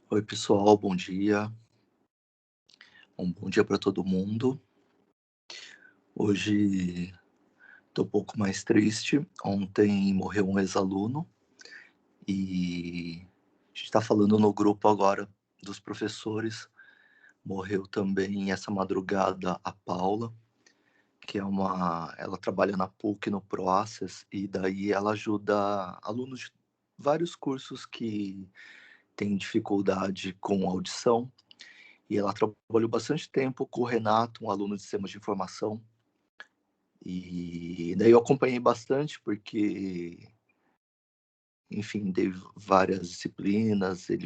Oi, pessoal, bom dia. Um bom dia para todo mundo. Hoje estou um pouco mais triste. Ontem morreu um ex-aluno e a gente está falando no grupo agora dos professores. Morreu também essa madrugada a Paula, que ela trabalha na PUC no ProAccess e daí ela ajuda alunos de vários cursos que têm dificuldade com audição. E ela trabalhou bastante tempo com o Renato, um aluno de sistemas de informação. E daí eu acompanhei bastante, porque, enfim, teve várias disciplinas, ele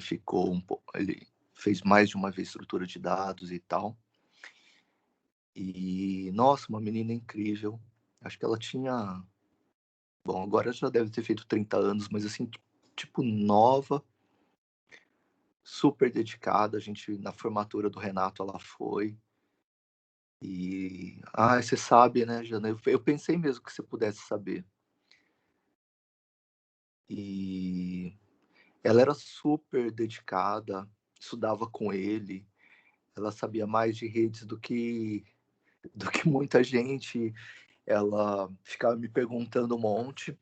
fez mais de uma vez estrutura de dados e tal. E, nossa, uma menina incrível. Acho que ela tinha, bom, agora já deve ter feito 30 anos, mas assim, tipo, nova, super dedicada. A gente, na formatura do Renato, ela foi. E, você sabe, né, Jana? Eu pensei mesmo que você pudesse saber. E ela era super dedicada, estudava com ele, ela sabia mais de redes do que muita gente. Ela ficava me perguntando um monte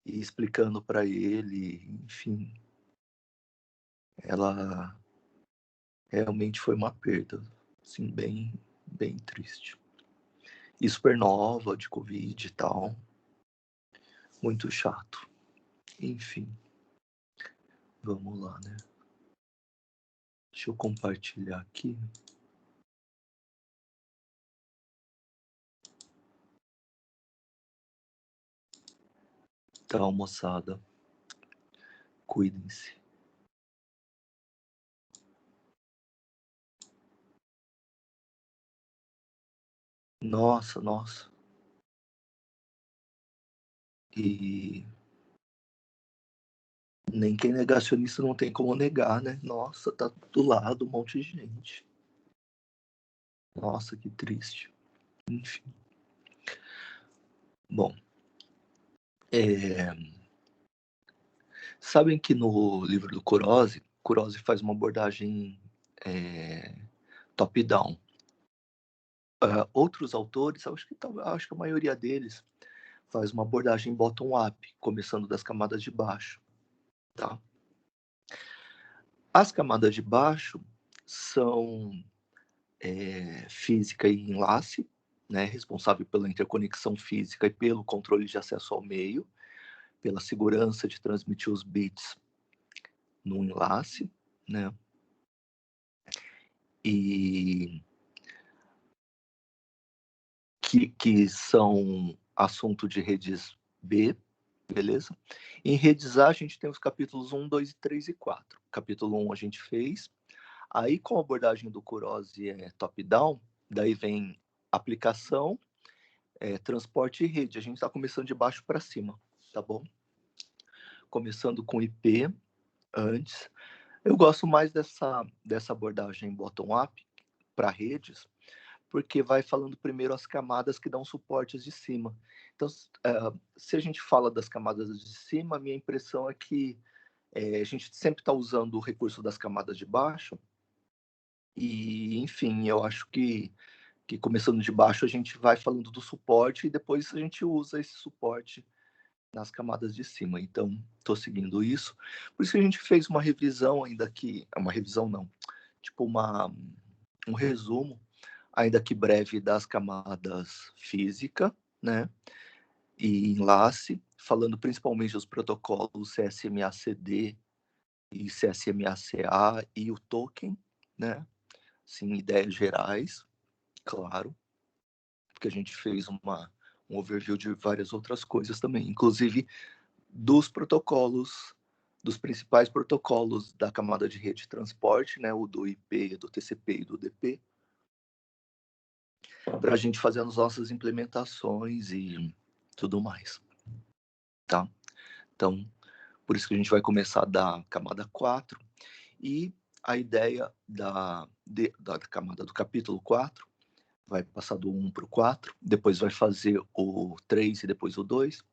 e explicando para ele, enfim. Ela realmente foi uma perda, assim, bem, bem triste. E super nova, de Covid e tal. Muito chato. Enfim, vamos lá, né? Deixa eu compartilhar aqui. Tá, moçada. Cuidem-se. Nossa, nossa. E nem quem é negacionista não tem como negar, né? Nossa, tá do lado um monte de gente. Nossa, que triste. Enfim. Bom, sabem que no livro do Kurose faz uma abordagem é, top-down. Outros autores, acho que a maioria deles faz uma abordagem bottom-up, começando das camadas de baixo, tá? As camadas de baixo são física e enlace, né, responsável pela interconexão física e pelo controle de acesso ao meio, pela segurança de transmitir os bits no enlace, né? E que são assunto de redes B, beleza? Em redes A, a gente tem os capítulos 1, 2, 3 e 4. Capítulo 1 a gente fez. Aí, com a abordagem do Kurose top-down, daí vem aplicação, transporte e rede. A gente está começando de baixo para cima, tá bom? Começando com IP antes. Eu gosto mais dessa abordagem bottom-up para redes, porque vai falando primeiro as camadas que dão suportes de cima. Então, se a gente fala das camadas de cima, a minha impressão é que a gente sempre está usando o recurso das camadas de baixo, e, enfim, eu acho que começando de baixo a gente vai falando do suporte e depois a gente usa esse suporte nas camadas de cima. Então, estou seguindo isso. Por isso que a gente fez uma revisão ainda que... Uma revisão não. Tipo um resumo, ainda que breve, das camadas física, né? E enlace, falando principalmente dos protocolos CSMA-CD e CSMA-CA e o token, né? Sim, ideias gerais, claro. Porque a gente fez um overview de várias outras coisas também, inclusive dos protocolos, dos principais protocolos da camada de rede de transporte, né, o do IP, do TCP e do DP, para a gente fazer as nossas implementações e tudo mais, tá? Então, por isso que a gente vai começar da camada 4 e a ideia da camada do capítulo 4 vai passar do 1 para o 4, depois vai fazer o 3 e depois o 2.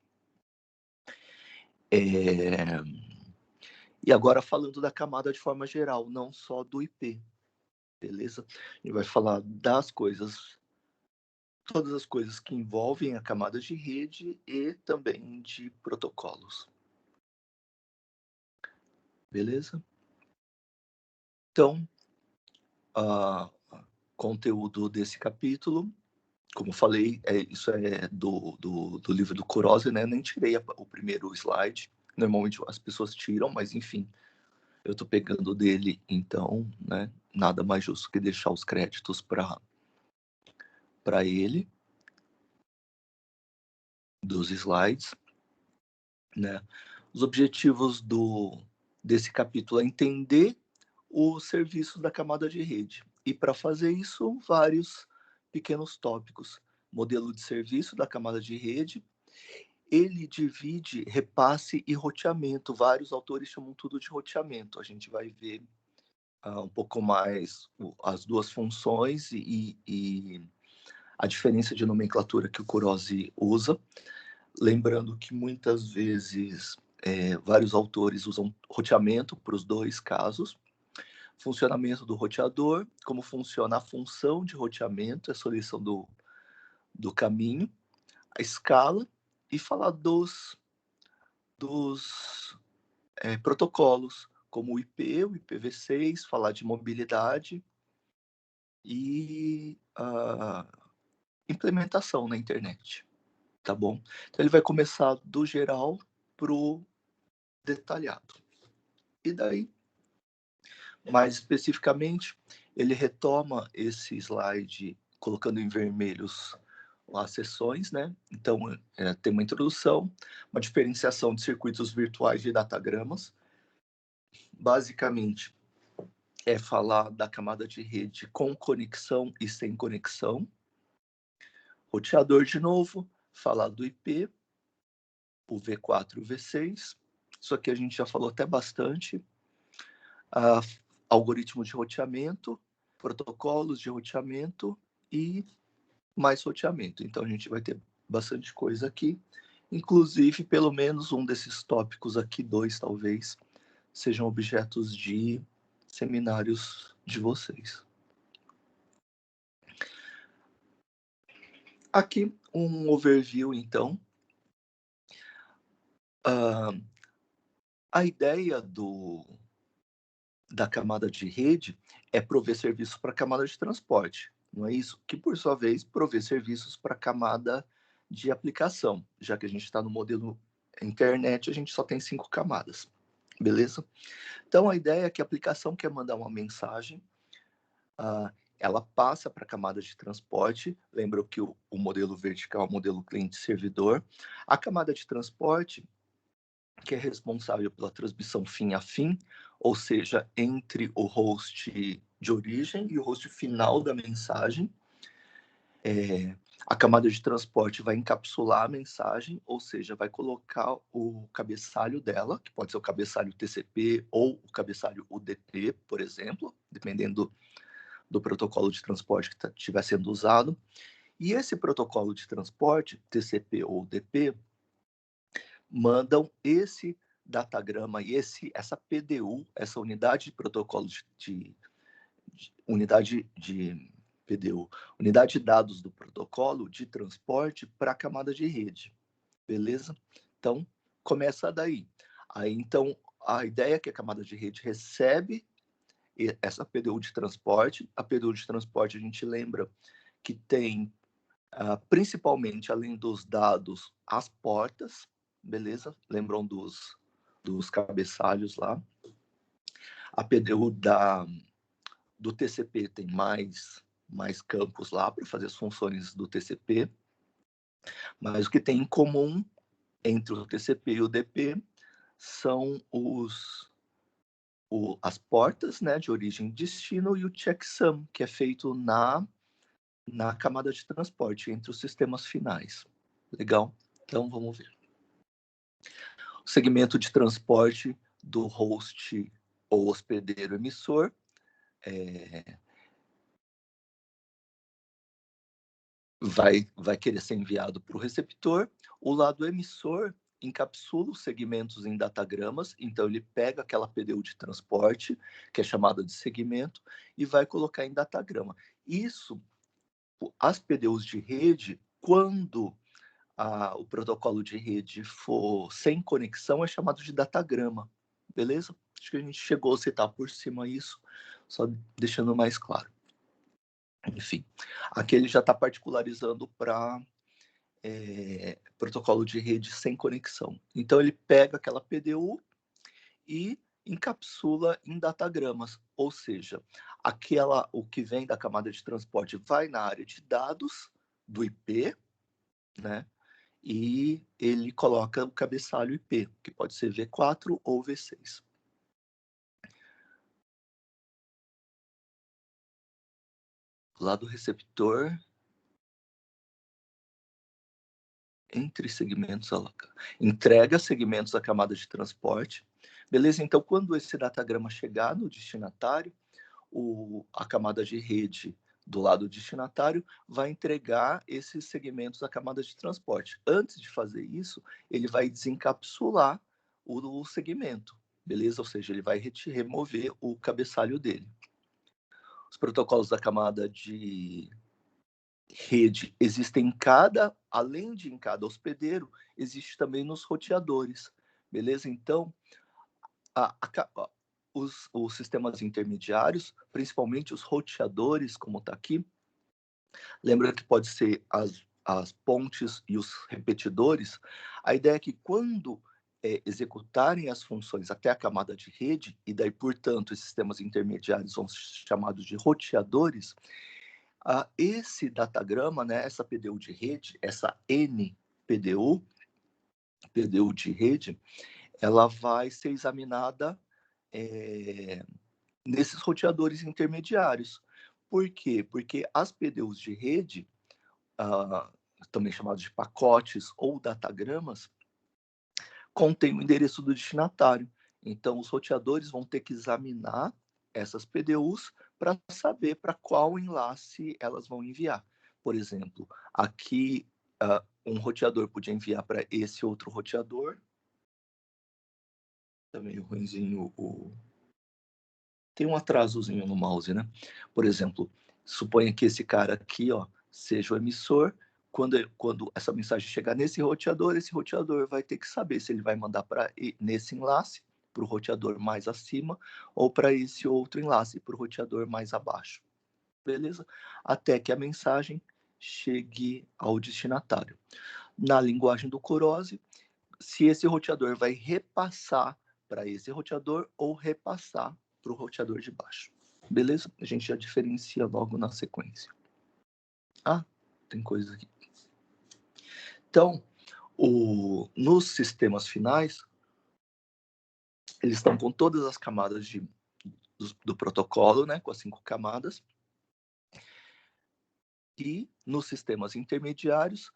E agora falando da camada de forma geral, não só do IP, beleza? A gente vai falar das coisas, todas as coisas que envolvem a camada de rede e também de protocolos. Beleza? Então, conteúdo desse capítulo, como falei, isso é do livro do Kurose, né? Nem tirei o primeiro slide. Normalmente as pessoas tiram, mas enfim, eu estou pegando dele, então, né? Nada mais justo que deixar os créditos para ele, dos slides, né? Os objetivos desse capítulo é entender o serviço da camada de rede. E para fazer isso, vários pequenos tópicos. Modelo de serviço da camada de rede. Ele divide repasse e roteamento. Vários autores chamam tudo de roteamento. A gente vai ver um pouco mais as duas funções e a diferença de nomenclatura que o Kurose usa. Lembrando que muitas vezes vários autores usam roteamento para os dois casos. Funcionamento do roteador, como funciona a função de roteamento, a solução do caminho, a escala, e falar dos protocolos, como o IP, o IPv6, falar de mobilidade e a implementação na internet, tá bom? Então ele vai começar do geral para o detalhado. E daí, mais especificamente, ele retoma esse slide colocando em vermelhos as sessões, né? Então, tem uma introdução, uma diferenciação de circuitos virtuais de datagramas. Basicamente, é falar da camada de rede com conexão e sem conexão. Roteador de novo, falar do IP, o V4 e o V6. Isso aqui a gente já falou até bastante. Algoritmo de roteamento, protocolos de roteamento e mais roteamento. Então, a gente vai ter bastante coisa aqui. Inclusive, pelo menos um desses tópicos aqui, 2 talvez, sejam objetos de seminários de vocês. Aqui um overview, então. A ideia da camada de rede é prover serviços para a camada de transporte, não é isso? Que, por sua vez, prover serviços para a camada de aplicação, já que a gente está no modelo internet, a gente só tem 5 camadas, beleza? Então, a ideia é que a aplicação quer mandar uma mensagem, ela passa para a camada de transporte. Lembra que o modelo vertical é o modelo cliente-servidor. A camada de transporte, que é responsável pela transmissão fim a fim, ou seja, entre o host de origem e o host final da mensagem. A camada de transporte vai encapsular a mensagem, ou seja, vai colocar o cabeçalho dela, que pode ser o cabeçalho TCP ou o cabeçalho UDP, por exemplo, dependendo do protocolo de transporte que estiver sendo usado. E esse protocolo de transporte, TCP ou UDP, mandam esse datagrama e essa PDU, essa unidade de protocolo unidade de PDU, unidade de dados do protocolo de transporte para a camada de rede, beleza? Então, começa daí. Aí, então, a ideia é que a camada de rede recebe essa PDU de transporte. A PDU de transporte, a gente lembra que tem, principalmente, além dos dados, as portas, beleza? Lembram dos cabeçalhos lá. A PDU do TCP tem mais campos lá para fazer as funções do TCP, mas o que tem em comum entre o TCP e o UDP são as portas, né, de origem e destino, e o checksum, que é feito na camada de transporte entre os sistemas finais. Legal? Então, vamos ver. O segmento de transporte do host ou hospedeiro emissor vai querer ser enviado para o receptor. O lado emissor encapsula os segmentos em datagramas, então ele pega aquela PDU de transporte, que é chamada de segmento, e vai colocar em datagrama. Isso, as PDUs de rede, quando o protocolo de rede for sem conexão, é chamado de datagrama, beleza? Acho que a gente chegou a citar por cima isso, só deixando mais claro. Enfim, aqui ele já está particularizando para protocolo de rede sem conexão. Então, ele pega aquela PDU e encapsula em datagramas, ou seja, o que vem da camada de transporte vai na área de dados do IP, né? E ele coloca o cabeçalho IP, que pode ser V4 ou V6. Lá do receptor, entre segmentos, entrega segmentos da camada de transporte. Beleza? Então, quando esse datagrama chegar no destinatário, a camada de rede do lado destinatário vai entregar esses segmentos da camada de transporte. Antes de fazer isso, ele vai desencapsular o segmento, beleza? Ou seja, ele vai remover o cabeçalho dele. Os protocolos da camada de rede existem além de em cada hospedeiro, existe também nos roteadores, beleza? Então, os sistemas intermediários, principalmente os roteadores, como está aqui, lembra que pode ser as pontes e os repetidores. A ideia é que quando executarem as funções até a camada de rede, e daí, portanto, esses sistemas intermediários são chamados de roteadores, esse datagrama, né, essa PDU de rede, essa NPDU, PDU de rede, ela vai ser examinada nesses roteadores intermediários. Por quê? Porque as PDUs de rede, também chamados de pacotes ou datagramas, contêm o endereço do destinatário. Então, os roteadores vão ter que examinar essas PDUs para saber para qual enlace elas vão enviar. Por exemplo, aqui um roteador podia enviar para esse outro roteador. Tá meio ruimzinho tem um atrasozinho no mouse, né? Por exemplo, suponha que esse cara aqui, ó, seja o emissor. Quando essa mensagem chegar nesse roteador, esse roteador vai ter que saber se ele vai mandar para nesse enlace, para o roteador mais acima, ou para esse outro enlace, para o roteador mais abaixo. Beleza? Até que a mensagem chegue ao destinatário. Na linguagem do Kurose, se esse roteador vai repassar para esse roteador ou repassar para o roteador de baixo. Beleza? A gente já diferencia logo na sequência. Tem coisa aqui. Então, nos sistemas finais, eles estão com todas as camadas do protocolo, né, com as 5 camadas. E nos sistemas intermediários,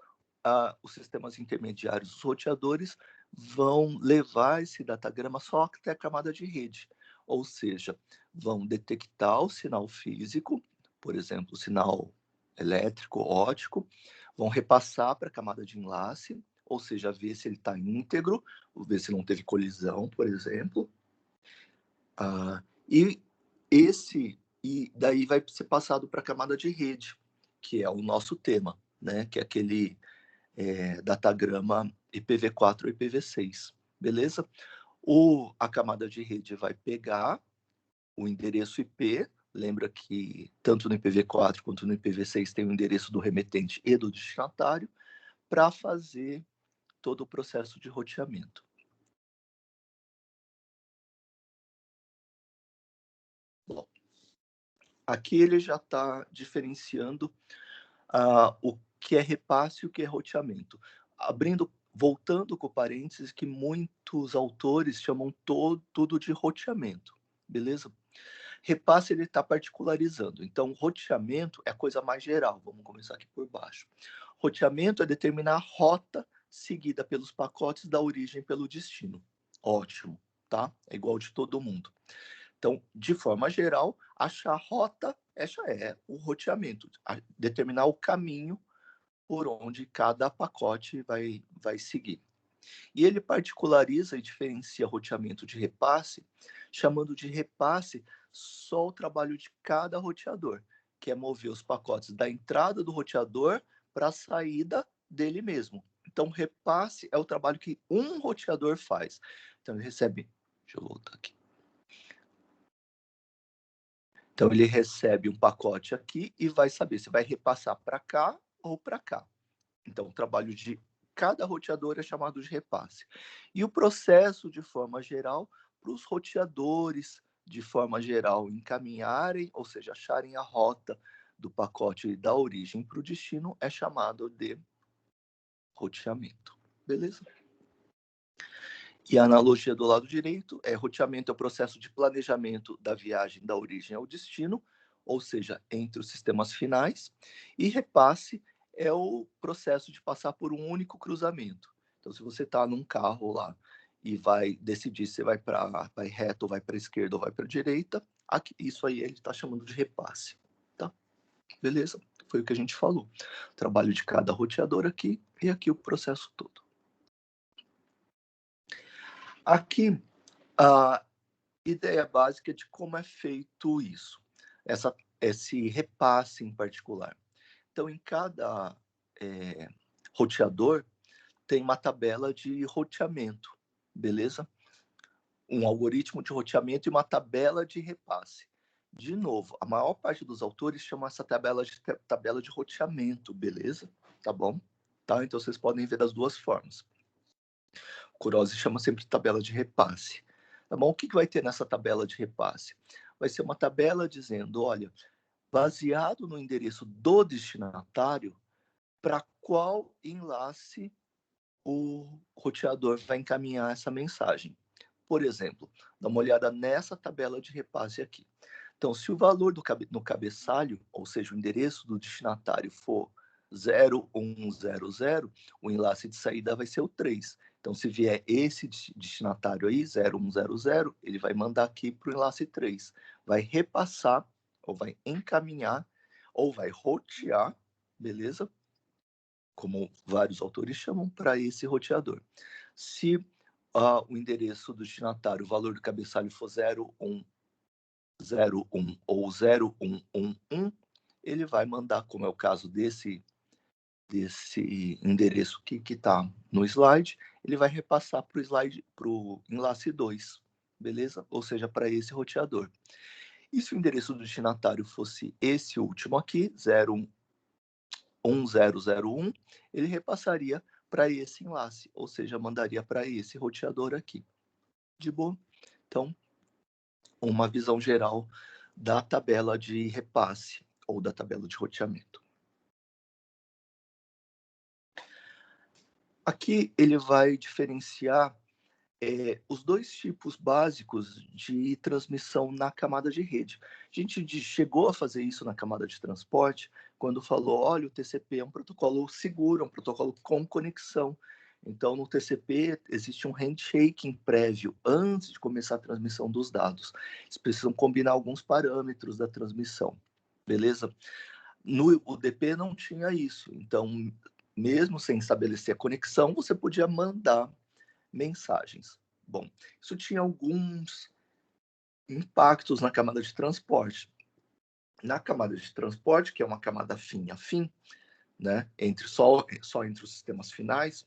os roteadores, vão levar esse datagrama só até a camada de rede. Ou seja, vão detectar o sinal físico, por exemplo, o sinal elétrico, óptico, vão repassar para a camada de enlace, ou seja, ver se ele está íntegro, ver se não teve colisão, por exemplo. E daí vai ser passado para a camada de rede, que é o nosso tema, né? Que é aquele datagrama IPv4 ou IPv6, beleza? A camada de rede vai pegar o endereço IP, lembra que tanto no IPv4 quanto no IPv6 tem o endereço do remetente e do destinatário, para fazer todo o processo de roteamento. Bom, aqui ele já está diferenciando o que é repasse e o que é roteamento. Voltando com o parênteses, que muitos autores chamam tudo de roteamento, beleza? Repasse ele está particularizando. Então, roteamento é a coisa mais geral. Vamos começar aqui por baixo. Roteamento é determinar a rota seguida pelos pacotes da origem pelo destino. Ótimo, tá? É igual de todo mundo. Então, de forma geral, achar a rota, essa é o roteamento, determinar o caminho por onde cada pacote vai seguir. E ele particulariza e diferencia roteamento de repasse, chamando de repasse só o trabalho de cada roteador, que é mover os pacotes da entrada do roteador para a saída dele mesmo. Então, repasse é o trabalho que um roteador faz. Então, ele recebe... Deixa eu voltar aqui. Então, ele recebe um pacote aqui e vai saber se vai repassar para cá ou para cá. Então, o trabalho de cada roteador é chamado de repasse. E o processo, de forma geral, para os roteadores, de forma geral, encaminharem, ou seja, acharem a rota do pacote da origem para o destino, é chamado de roteamento. Beleza? E a analogia do lado direito é roteamento é o processo de planejamento da viagem da origem ao destino, ou seja, entre os sistemas finais, e repasse é o processo de passar por um único cruzamento. Então, se você está num carro lá e vai decidir se vai reto, ou vai para a esquerda ou vai para a direita, aqui, isso aí ele está chamando de repasse. Tá? Beleza? Foi o que a gente falou. Trabalho de cada roteador aqui e aqui o processo todo. Aqui, a ideia básica de como é feito isso, esse repasse em particular. Então, em cada roteador, tem uma tabela de roteamento, beleza? Um algoritmo de roteamento e uma tabela de repasse. De novo, a maior parte dos autores chama essa tabela de roteamento, beleza? Tá bom? Tá? Então, vocês podem ver das duas formas. Kurose chama sempre de tabela de repasse. Tá bom? O que vai ter nessa tabela de repasse? Vai ser uma tabela dizendo, olha, baseado no endereço do destinatário, para qual enlace o roteador vai encaminhar essa mensagem. Por exemplo, dá uma olhada nessa tabela de repasse aqui. Então, se o valor no cabeçalho, ou seja, o endereço do destinatário for 0100, o enlace de saída vai ser o 3. Então, se vier esse destinatário aí, 0100, ele vai mandar aqui para o enlace 3. Vai repassar, ou vai encaminhar, ou vai rotear, beleza? Como vários autores chamam, para esse roteador. Se o endereço do destinatário, o valor do cabeçalho for 0101 ou 0111, ele vai mandar, como é o caso desse endereço que está no slide, ele vai repassar para o enlace 2, beleza? Ou seja, para esse roteador. E se o endereço do destinatário fosse esse último aqui, 1001, ele repassaria para esse enlace, ou seja, mandaria para esse roteador aqui. De boa? Então, uma visão geral da tabela de repasse ou da tabela de roteamento. Aqui ele vai diferenciar os dois tipos básicos de transmissão na camada de rede. A gente chegou a fazer isso na camada de transporte, quando falou, olha, o TCP é um protocolo seguro, é um protocolo com conexão. Então, no TCP, existe um handshaking prévio antes de começar a transmissão dos dados. Eles precisam combinar alguns parâmetros da transmissão, beleza? No UDP não tinha isso. Então, mesmo sem estabelecer a conexão, você podia mandar mensagens. Bom, isso tinha alguns impactos na camada de transporte. Na camada de transporte, que é uma camada fim a fim, né, só entre os sistemas finais,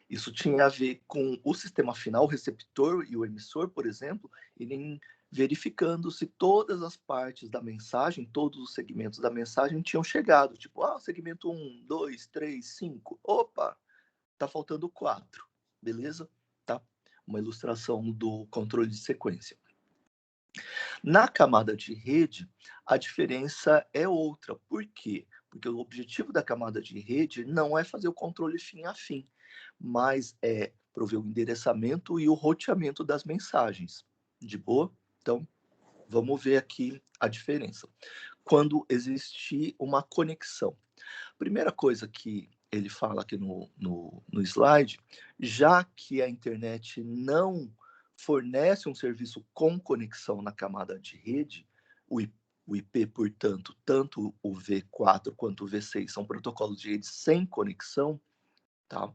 isso tinha a ver com o sistema final, o receptor e o emissor, por exemplo, irem verificando se todas as partes da mensagem, todos os segmentos da mensagem tinham chegado. Tipo, segmento 1, 2, 3, 5. Opa, tá faltando 4. Beleza? Tá? Uma ilustração do controle de sequência. Na camada de rede, a diferença é outra. Por quê? Porque o objetivo da camada de rede não é fazer o controle fim a fim, mas é prover o endereçamento e o roteamento das mensagens. De boa? Então, vamos ver aqui a diferença. Quando existe uma conexão. Primeira coisa que ele fala aqui no slide, já que a internet não fornece um serviço com conexão na camada de rede, o IP, portanto, tanto o V4 quanto o V6 são protocolos de rede sem conexão, tá?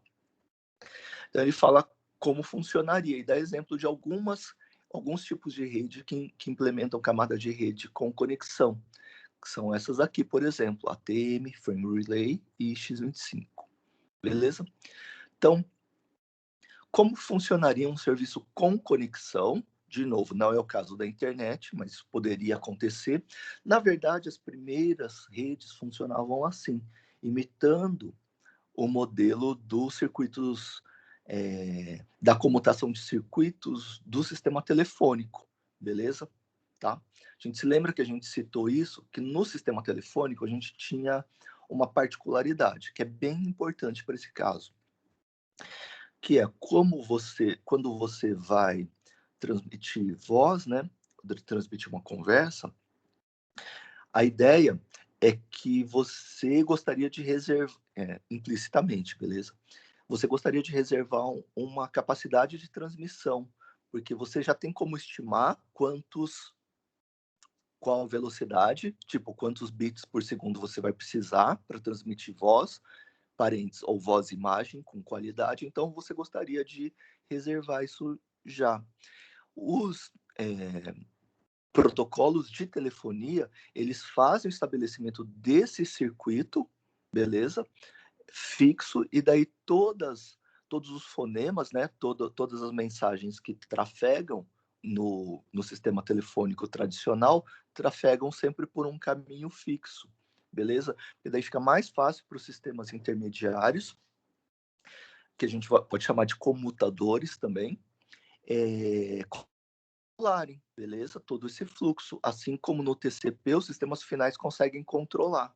Então, ele fala como funcionaria e dá exemplo de alguns tipos de rede que implementam camada de rede com conexão, que são essas aqui, por exemplo, ATM, Frame Relay e X25, beleza? Então, como funcionaria um serviço com conexão? De novo, não é o caso da internet, mas isso poderia acontecer. Na verdade, as primeiras redes funcionavam assim, imitando o modelo dos circuitos, da comutação de circuitos do sistema telefônico, beleza? Tá? A gente se lembra que a gente citou isso, que no sistema telefônico a gente tinha uma particularidade, que é bem importante para esse caso, que é quando você vai transmitir voz, né, transmitir uma conversa, a ideia é que você gostaria de reservar, implicitamente, beleza? Você gostaria de reservar uma capacidade de transmissão, porque você já tem como estimar qual a velocidade, tipo, quantos bits por segundo você vai precisar para transmitir voz, parentes ou voz e imagem com qualidade, então você gostaria de reservar isso já. Os protocolos de telefonia, eles fazem o estabelecimento desse circuito, beleza? Fixo, e daí todos os fonemas, né, todas as mensagens que trafegam no sistema telefônico tradicional, trafegam sempre por um caminho fixo, beleza? E daí fica mais fácil para os sistemas intermediários, que a gente pode chamar de comutadores também, controlarem, beleza? Todo esse fluxo, assim como no TCP, os sistemas finais conseguem controlar.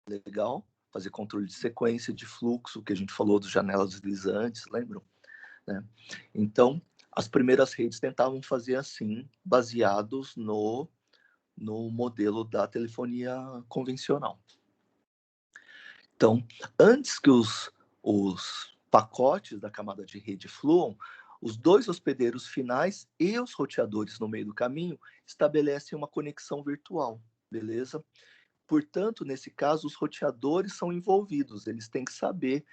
Legal? Fazer controle de sequência, de fluxo, que a gente falou dos janelas deslizantes, lembram? Né? Então, as primeiras redes tentavam fazer assim, baseados no modelo da telefonia convencional. Então, antes que os pacotes da camada de rede fluam, os dois hospedeiros finais e os roteadores no meio do caminho estabelecem uma conexão virtual, beleza? Portanto, nesse caso, os roteadores são envolvidos, eles têm que saber,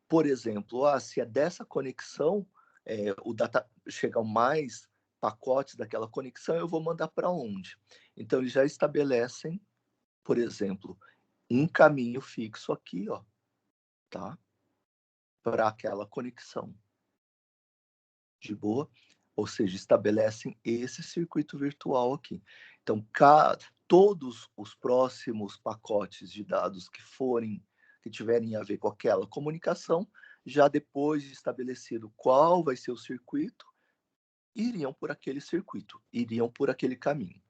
por exemplo, se é dessa conexão, chegam mais pacotes daquela conexão, eu vou mandar para onde? Então, eles já estabelecem, por exemplo, um caminho fixo aqui, ó, tá? Para aquela conexão. De boa? Ou seja, estabelecem esse circuito virtual aqui. Então, todos os próximos pacotes de dados que tiverem a ver com aquela comunicação, já depois de estabelecido qual vai ser o circuito, iriam por aquele circuito, iriam por aquele caminho.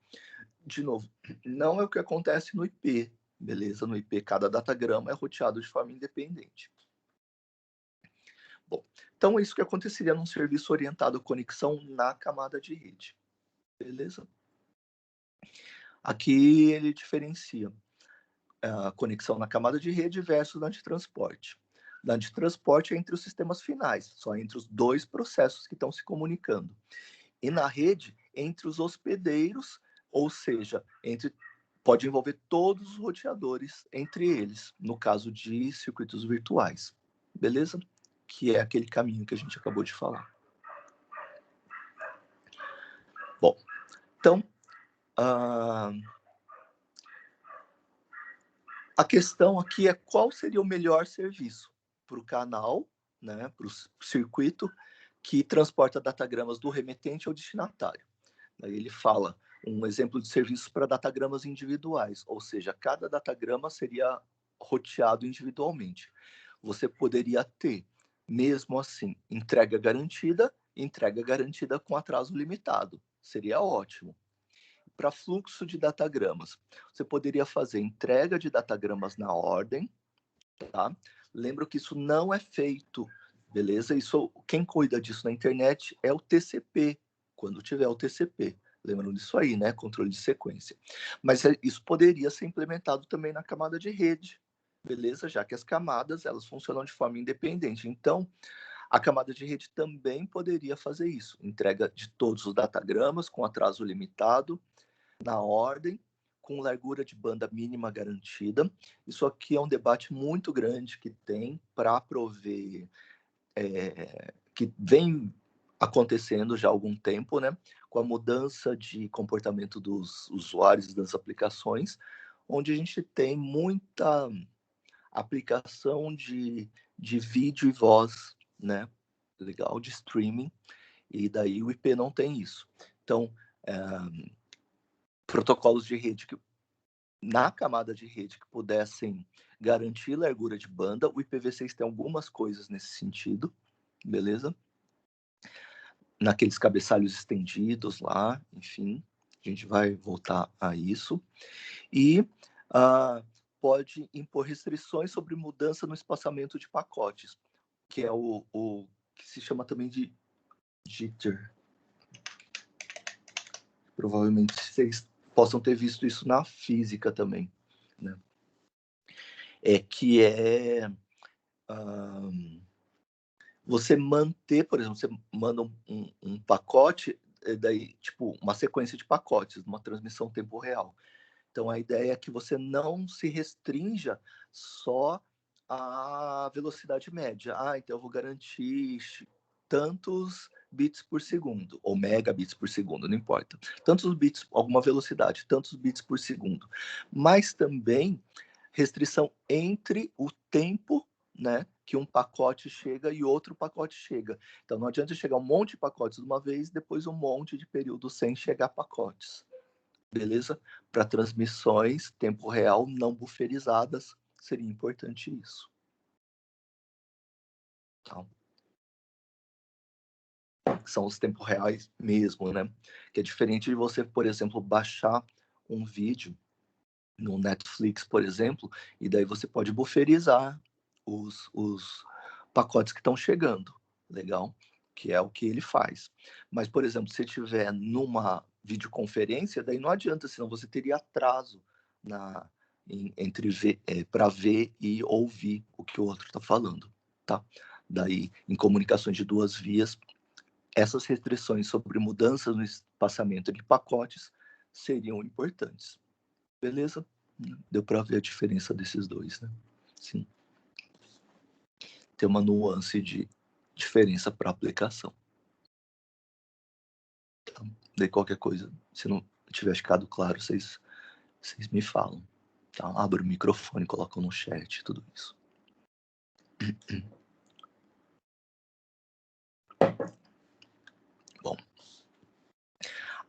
De novo, não é o que acontece no IP, beleza? No IP, cada datagrama é roteado de forma independente. Bom, então isso que aconteceria num serviço orientado à conexão na camada de rede. Beleza? Aqui ele diferencia a conexão na camada de rede versus na de transporte. Na de transporte é entre os sistemas finais, só entre os dois processos que estão se comunicando. E na rede, entre os hospedeiros, ou seja, pode envolver todos os roteadores entre eles, no caso de circuitos virtuais. Beleza? Que é aquele caminho que a gente acabou de falar. Bom, então, a questão aqui é qual seria o melhor serviço para o canal, né, para o circuito que transporta datagramas do remetente ao destinatário. Aí ele fala um exemplo de serviço para datagramas individuais, ou seja, cada datagrama seria roteado individualmente. Você poderia ter, mesmo assim, entrega garantida com atraso limitado. Seria ótimo. Para fluxo de datagramas, você poderia fazer entrega de datagramas na ordem, tá? Lembro que isso não é feito, beleza? Quem cuida disso na internet é o TCP, quando tiver o TCP. Lembram disso aí, né? Controle de sequência. Mas isso poderia ser implementado também na camada de rede, beleza? Já que as camadas, elas funcionam de forma independente. Então, a camada de rede também poderia fazer isso. Entrega de todos os datagramas com atraso limitado, na ordem, com largura de banda mínima garantida. Isso aqui é um debate muito grande que tem para prover que vem acontecendo já há algum tempo, né, com a mudança de comportamento dos usuários das aplicações, onde a gente tem muita aplicação de vídeo e voz, né, legal, de streaming, e daí o IP não tem isso. Então, protocolos de rede que na camada de rede que pudessem garantir largura de banda, o IPv6 tem algumas coisas nesse sentido, beleza? Naqueles cabeçalhos estendidos lá, enfim, a gente vai voltar a isso. E pode impor restrições sobre mudança no espaçamento de pacotes, que é o que se chama também de jitter. Provavelmente vocês possam ter visto isso na física também, né? Você manter, por exemplo, você manda um pacote, daí, tipo, uma sequência de pacotes, uma transmissão tempo real. Então, a ideia é que você não se restrinja só à velocidade média. Então eu vou garantir tantos bits por segundo, ou megabits por segundo, não importa. Tantos bits, alguma velocidade, tantos bits por segundo. Mas também restrição entre o tempo, né, que um pacote chega e outro pacote chega. Então não adianta chegar um monte de pacotes de uma vez, depois um monte de período sem chegar pacotes. Beleza? Para transmissões tempo real não buferizadas, seria importante isso. Tá? São os tempos reais mesmo, né? Que é diferente de você, por exemplo, baixar um vídeo no Netflix, por exemplo, e daí você pode buferizar os pacotes que estão chegando, legal? Que é o que ele faz. Mas, por exemplo, se tiver numa videoconferência, daí não adianta, senão você teria atraso entre para ver e ouvir o que o outro está falando, tá? Daí, em comunicações de duas vias, essas restrições sobre mudanças no espaçamento de pacotes seriam importantes. Beleza? Deu para ver a diferença desses dois, né? Sim. Tem uma nuance de diferença para aplicação. Tá? Daí qualquer coisa, se não tiver ficado claro, vocês me falam. Tá? Abra o microfone, colocam no chat, tudo isso. Bom,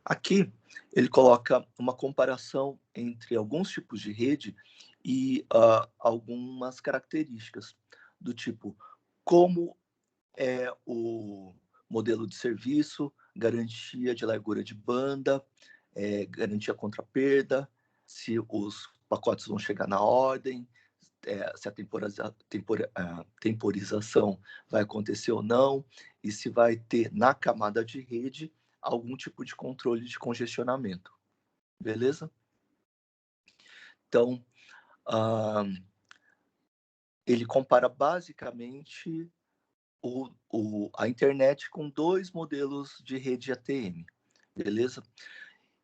aqui ele coloca uma comparação entre alguns tipos de rede e algumas características do tipo como é o modelo de serviço, garantia de largura de banda, garantia contra perda, se os pacotes vão chegar na ordem, se a temporização vai acontecer ou não, e se vai ter na camada de rede algum tipo de controle de congestionamento. Beleza? Então, ele compara basicamente a internet com dois modelos de rede ATM, beleza?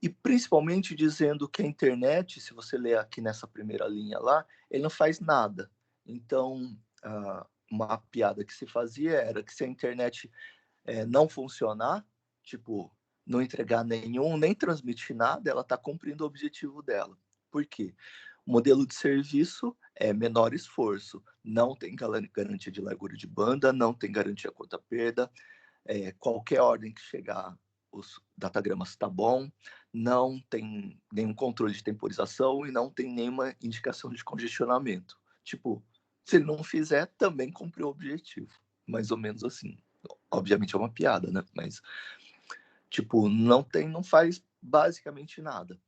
E principalmente dizendo que a internet, se você ler aqui nessa primeira linha lá, ele não faz nada. Então, uma piada que se fazia era que se a internet não funcionar, tipo, não entregar nenhum, nem transmitir nada, ela está cumprindo o objetivo dela. Por quê? O modelo de serviço é menor esforço, não tem garantia de largura de banda, não tem garantia contra perda, qualquer ordem que chegar, os datagramas está bom, não tem nenhum controle de temporização e não tem nenhuma indicação de congestionamento. Tipo, se ele não fizer, também cumpriu o objetivo. Mais ou menos assim. Obviamente é uma piada, né? Mas, tipo, não faz basicamente nada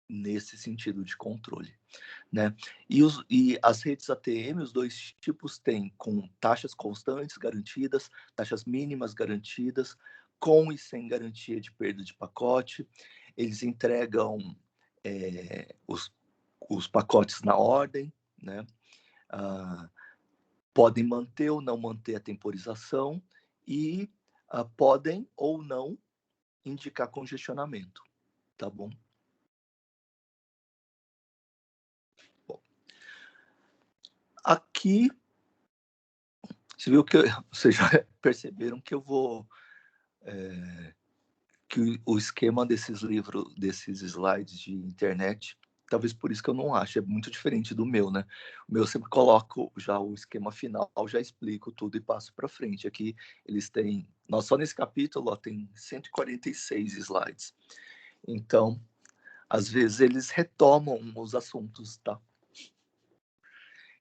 nesse sentido de controle, né? E as redes ATM, os dois tipos têm com taxas constantes garantidas, taxas mínimas garantidas, com e sem garantia de perda de pacote. Eles entregam os pacotes na ordem, né? Podem manter ou não manter a temporização e podem ou não indicar congestionamento, tá bom? Bom, aqui Você viu que vocês já perceberam que eu vou... que o esquema desses livros, desses slides de internet, talvez por isso que eu não acho, é muito diferente do meu, né? O meu eu sempre coloco já o esquema final, já explico tudo e passo para frente. Aqui eles têm, nós só nesse capítulo, ó, tem 146 slides. Então, às vezes eles retomam os assuntos, tá?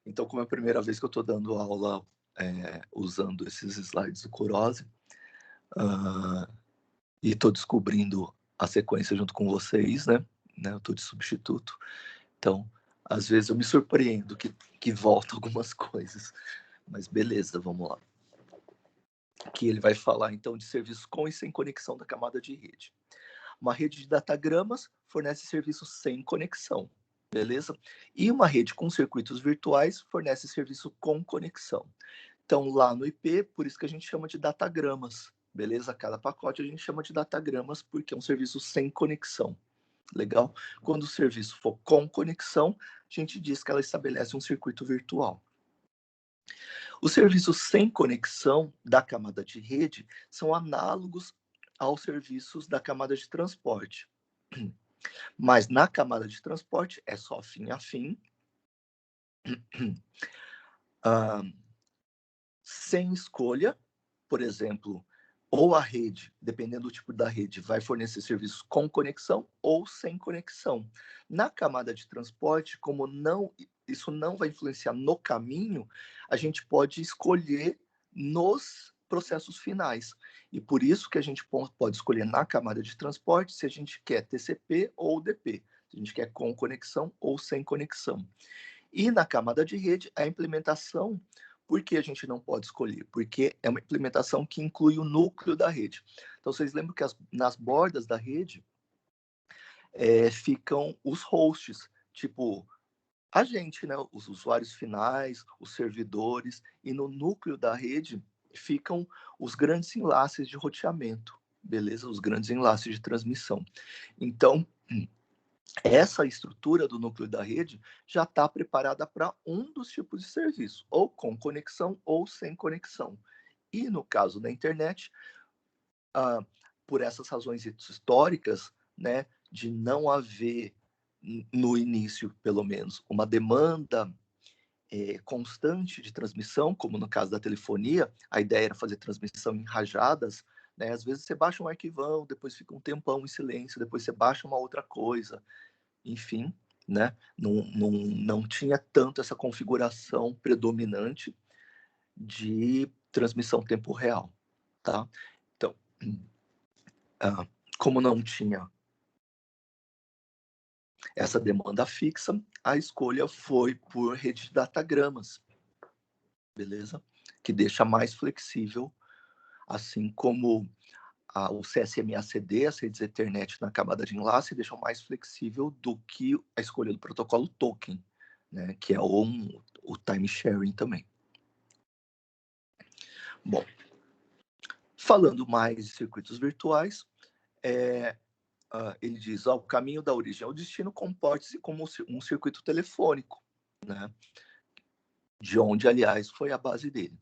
Então, como é a primeira vez que eu estou dando aula usando esses slides do Kurose, e estou descobrindo a sequência junto com vocês, né? Eu estou de substituto. Então, às vezes eu me surpreendo que volta algumas coisas. Mas beleza, vamos lá. Aqui ele vai falar, então, de serviços com e sem conexão da camada de rede. Uma rede de datagramas fornece serviços sem conexão, beleza? E uma rede com circuitos virtuais fornece serviço com conexão. Então, lá no IP, por isso que a gente chama de datagramas, beleza? Cada pacote a gente chama de datagramas porque é um serviço sem conexão. Legal? Quando o serviço for com conexão, a gente diz que ela estabelece um circuito virtual. Os serviços sem conexão da camada de rede são análogos aos serviços da camada de transporte. Mas na camada de transporte é só fim a fim, sem escolha, por exemplo, ou a rede, dependendo do tipo da rede, vai fornecer serviços com conexão ou sem conexão. Na camada de transporte, como isso não vai influenciar no caminho, a gente pode escolher nos processos finais. E por isso que a gente pode escolher na camada de transporte se a gente quer TCP ou UDP, se a gente quer com conexão ou sem conexão. E na camada de rede, a implementação, por que a gente não pode escolher? Porque é uma implementação que inclui o núcleo da rede. Então, vocês lembram que nas bordas da rede ficam os hosts, tipo a gente, né? Os usuários finais, os servidores, e no núcleo da rede ficam os grandes enlaces de roteamento, beleza? Os grandes enlaces de transmissão. Então, essa estrutura do núcleo da rede já está preparada para um dos tipos de serviço, ou com conexão ou sem conexão. E no caso da internet, por essas razões históricas, né, de não haver, no início pelo menos, uma demanda constante de transmissão, como no caso da telefonia, a ideia era fazer transmissão em rajadas, né? Às vezes você baixa um arquivão, depois fica um tempão em silêncio, depois você baixa uma outra coisa, enfim, né? Não tinha tanto essa configuração predominante de transmissão tempo real, tá? Então, como não tinha essa demanda fixa, a escolha foi por rede de datagramas, beleza? Que deixa mais flexível, assim como o CSMA/CD, as redes Ethernet na camada de enlace, deixam mais flexível do que a escolha do protocolo token, né, que é o time sharing também. Bom, falando mais de circuitos virtuais, ele diz, o caminho da origem ao destino comporte-se como um circuito telefônico, né, de onde, aliás, foi a base dele.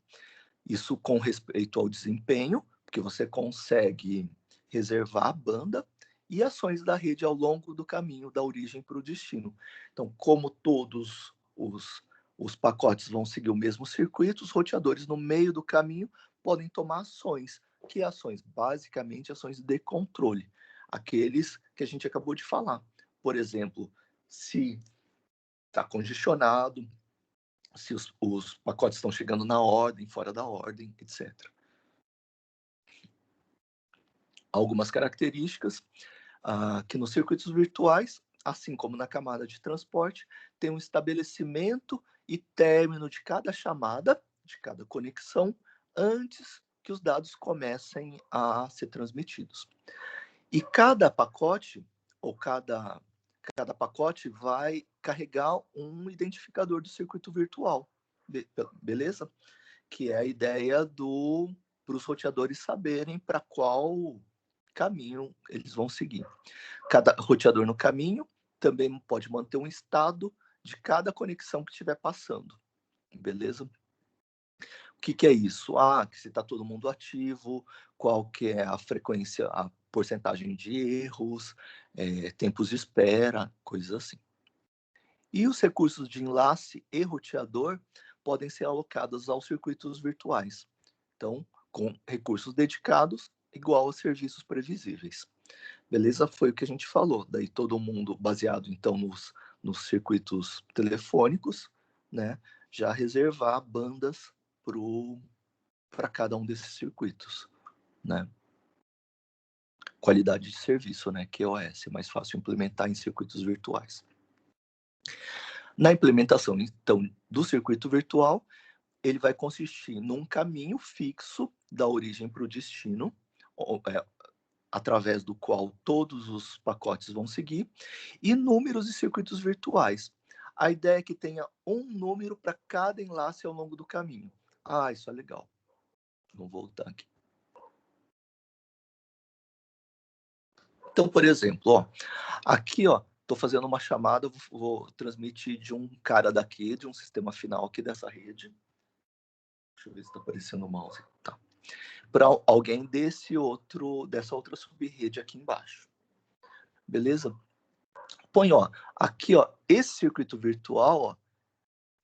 Isso com respeito ao desempenho, porque você consegue reservar a banda e ações da rede ao longo do caminho da origem para o destino. Então, como todos os pacotes vão seguir o mesmo circuito, os roteadores no meio do caminho podem tomar ações. Que ações? Basicamente, ações de controle. Aqueles que a gente acabou de falar. Por exemplo, se está congestionado, se os pacotes estão chegando na ordem, fora da ordem, etc. Algumas características que nos circuitos virtuais, assim como na camada de transporte, tem um estabelecimento e término de cada chamada, de cada conexão, antes que os dados comecem a ser transmitidos. E cada pacote, ou cada pacote vai carregar um identificador do circuito virtual, beleza? Que é a ideia para os roteadores saberem para qual caminho eles vão seguir. Cada roteador no caminho também pode manter um estado de cada conexão que estiver passando, beleza? O que é isso? Ah, que se está todo mundo ativo, qual que é a frequência, a porcentagem de erros, tempos de espera, coisas assim. E os recursos de enlace e roteador podem ser alocados aos circuitos virtuais. Então, com recursos dedicados, igual a serviços previsíveis. Beleza? Foi o que a gente falou. Daí todo mundo baseado, então, nos circuitos telefônicos, né? Já reservar bandas para cada um desses circuitos, né? Qualidade de serviço, né? QoS, é mais fácil implementar em circuitos virtuais. Na implementação, então, do circuito virtual, ele vai consistir num caminho fixo da origem para o destino, através do qual todos os pacotes vão seguir, e números de circuitos virtuais. A ideia é que tenha um número para cada enlace ao longo do caminho. Ah, isso é legal. Vou voltar aqui. Então, por exemplo, ó, aqui, ó, estou fazendo uma chamada, vou transmitir de um cara daqui, de um sistema final aqui dessa rede. Deixa eu ver se está aparecendo o mouse. Tá. Para alguém dessa outra subrede aqui embaixo. Beleza? Põe, ó, aqui, ó, esse circuito virtual, ó,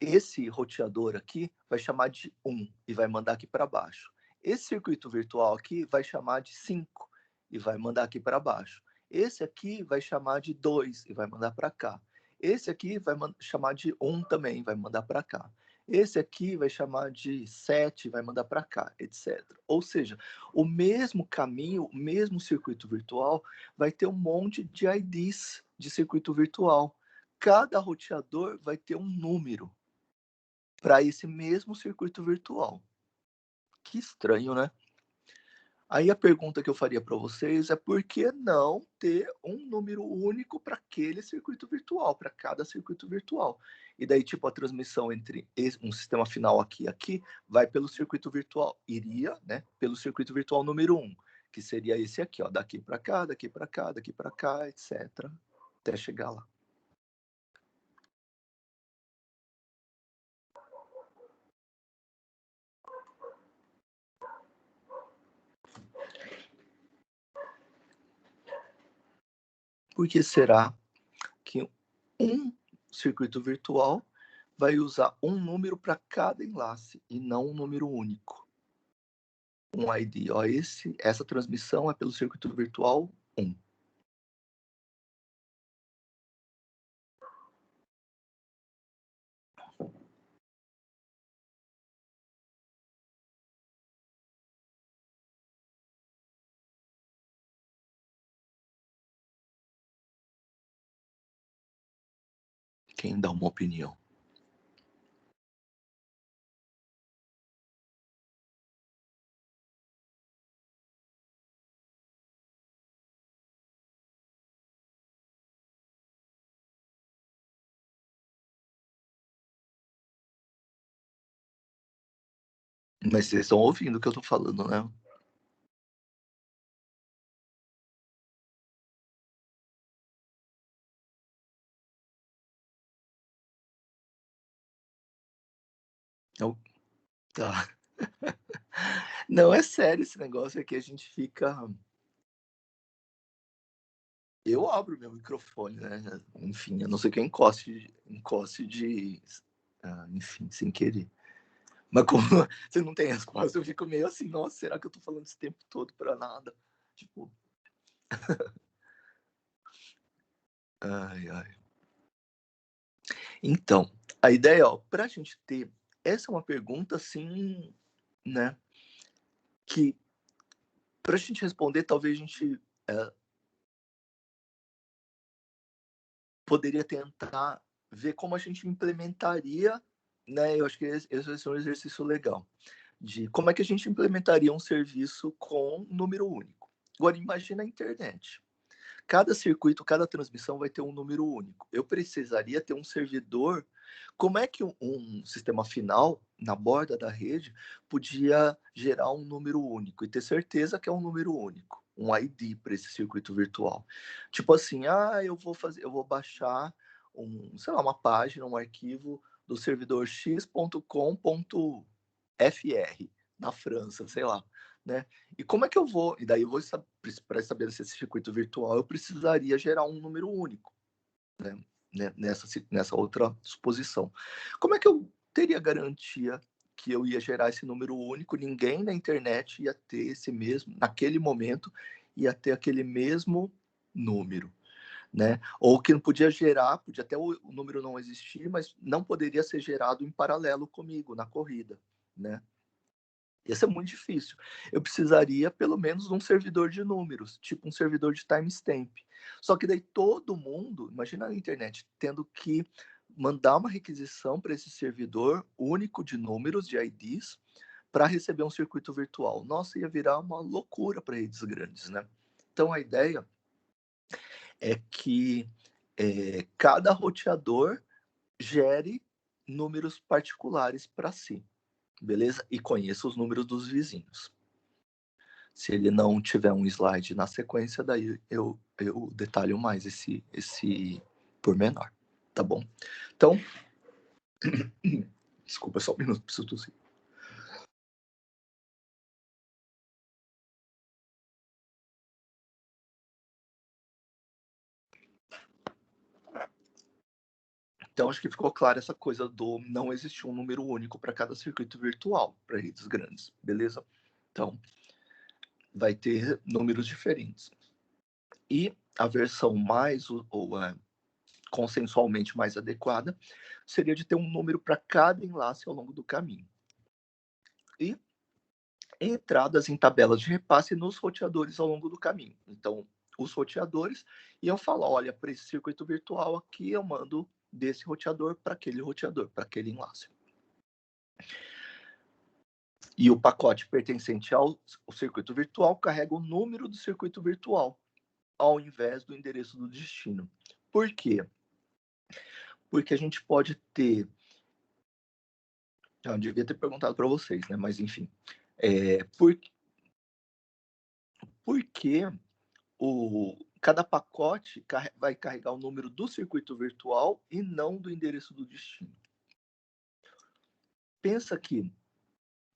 esse roteador aqui vai chamar de 1 e vai mandar aqui para baixo. Esse circuito virtual aqui vai chamar de 5 e vai mandar aqui para baixo. Esse aqui vai chamar de 2 e vai mandar para cá. Esse aqui vai chamar de 1 também, vai mandar para cá. Esse aqui vai chamar de 7, vai mandar para cá, etc. Ou seja, o mesmo caminho, o mesmo circuito virtual, vai ter um monte de IDs de circuito virtual. Cada roteador vai ter um número para esse mesmo circuito virtual. Que estranho, né? Aí a pergunta que eu faria para vocês é por que não ter um número único para aquele circuito virtual, para cada circuito virtual? E daí, tipo, a transmissão entre um sistema final aqui e aqui vai pelo circuito virtual, iria, né, pelo circuito virtual número 1, que seria esse aqui, ó, daqui para cá, daqui para cá, daqui para cá, etc, até chegar lá. Por que será que um circuito virtual vai usar um número para cada enlace e não um número único? Um ID, ó, essa transmissão é pelo circuito virtual 1. Quem dá uma opinião? Mas vocês estão ouvindo o que eu estou falando, né? Eu... Tá. Não, é sério esse negócio aqui, a gente fica... Eu abro meu microfone, né? Enfim, a não ser que eu encoste enfim, sem querer. Mas como você não tem resposta, eu fico meio assim, nossa, será que eu tô falando esse tempo todo para nada? Tipo... Ai, ai. Então, a ideia, ó, para a gente ter... Essa é uma pergunta, assim, né? Que, para a gente responder, talvez a gente poderia tentar ver como a gente implementaria, né? Eu acho que esse vai ser um exercício legal, de como é que a gente implementaria um serviço com número único. Agora, imagina a internet. Cada circuito, cada transmissão vai ter um número único. Eu precisaria ter um servidor. Como é que um sistema final, na borda da rede, podia gerar um número único e ter certeza que é um número único, um ID para esse circuito virtual? Tipo assim, eu vou baixar sei lá, uma página, um arquivo do servidor x.com.br, FR, na França, sei lá, né? E como é que eu vou? E daí eu vou, para estabelecer esse circuito virtual, eu precisaria gerar um número único, né? Nessa outra suposição. Como é que eu teria garantia que eu ia gerar esse número único? Ninguém na internet ia ter esse mesmo, naquele momento, ia ter aquele mesmo número, né? Ou que não podia gerar, podia até o número não existir, mas não poderia ser gerado em paralelo comigo na corrida, né? Ia ser muito difícil. Eu precisaria, pelo menos, de um servidor de números, tipo um servidor de timestamp. Só que daí todo mundo, imagina na internet, tendo que mandar uma requisição para esse servidor único de números, de IDs, para receber um circuito virtual. Nossa, ia virar uma loucura para redes grandes, né? Então a ideia é que cada roteador gere números particulares para si. Beleza? E conheça os números dos vizinhos. Se ele não tiver um slide na sequência, daí eu detalho mais esse pormenor, tá bom? Então, desculpa, só um minuto, preciso tossir. Então, acho que ficou clara essa coisa do não existir um número único para cada circuito virtual, para redes grandes, beleza? Então, vai ter números diferentes. E a versão mais, consensualmente mais adequada, seria de ter um número para cada enlace ao longo do caminho. E entradas em tabelas de repasse nos roteadores ao longo do caminho. Então, os roteadores iam falar, olha, para esse circuito virtual aqui, eu mando desse roteador, para aquele enlace. E o pacote pertencente ao circuito virtual carrega o número do circuito virtual, ao invés do endereço do destino. Por quê? Porque a gente pode ter... Eu devia ter perguntado para vocês, né? Mas, enfim. Porque cada pacote vai carregar o número do circuito virtual e não do endereço do destino. Pensa que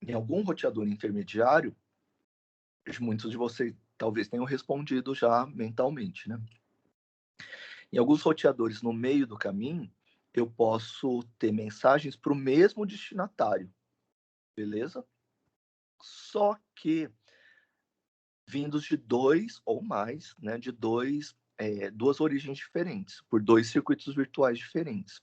em algum roteador intermediário, muitos de vocês talvez tenham respondido já mentalmente, né? Em alguns roteadores no meio do caminho, eu posso ter mensagens para o mesmo destinatário, beleza? Só que vindos de dois ou mais, né, de duas origens diferentes, por dois circuitos virtuais diferentes.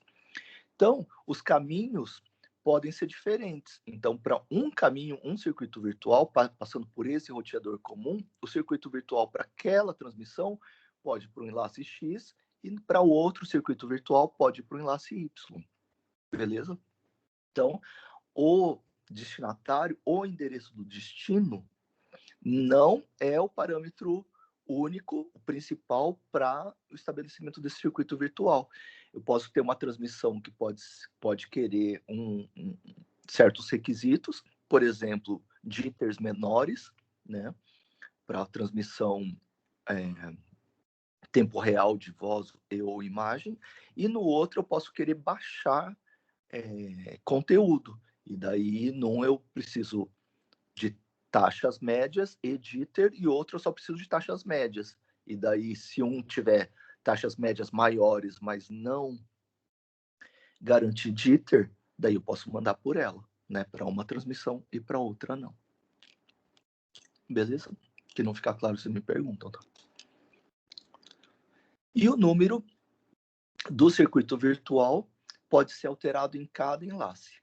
Então, os caminhos podem ser diferentes. Então, para um caminho, um circuito virtual, passando por esse roteador comum, o circuito virtual para aquela transmissão pode ir para o enlace X e para o outro circuito virtual pode ir para o enlace Y. Beleza? Então, o destinatário, o endereço do destino, não é o parâmetro único, o principal para o estabelecimento desse circuito virtual. Eu posso ter uma transmissão que pode querer certos requisitos, por exemplo, jitters menores, né, para transmissão tempo real de voz ou imagem, e no outro eu posso querer baixar conteúdo, e daí num eu preciso de taxas médias e jitter, e outro eu só preciso de taxas médias. E daí, se um tiver taxas médias maiores, mas não garantir jitter, daí eu posso mandar por ela, né? Para uma transmissão e para outra não. Beleza? Que não ficar claro, vocês me perguntam, tá? E o número do circuito virtual pode ser alterado em cada enlace.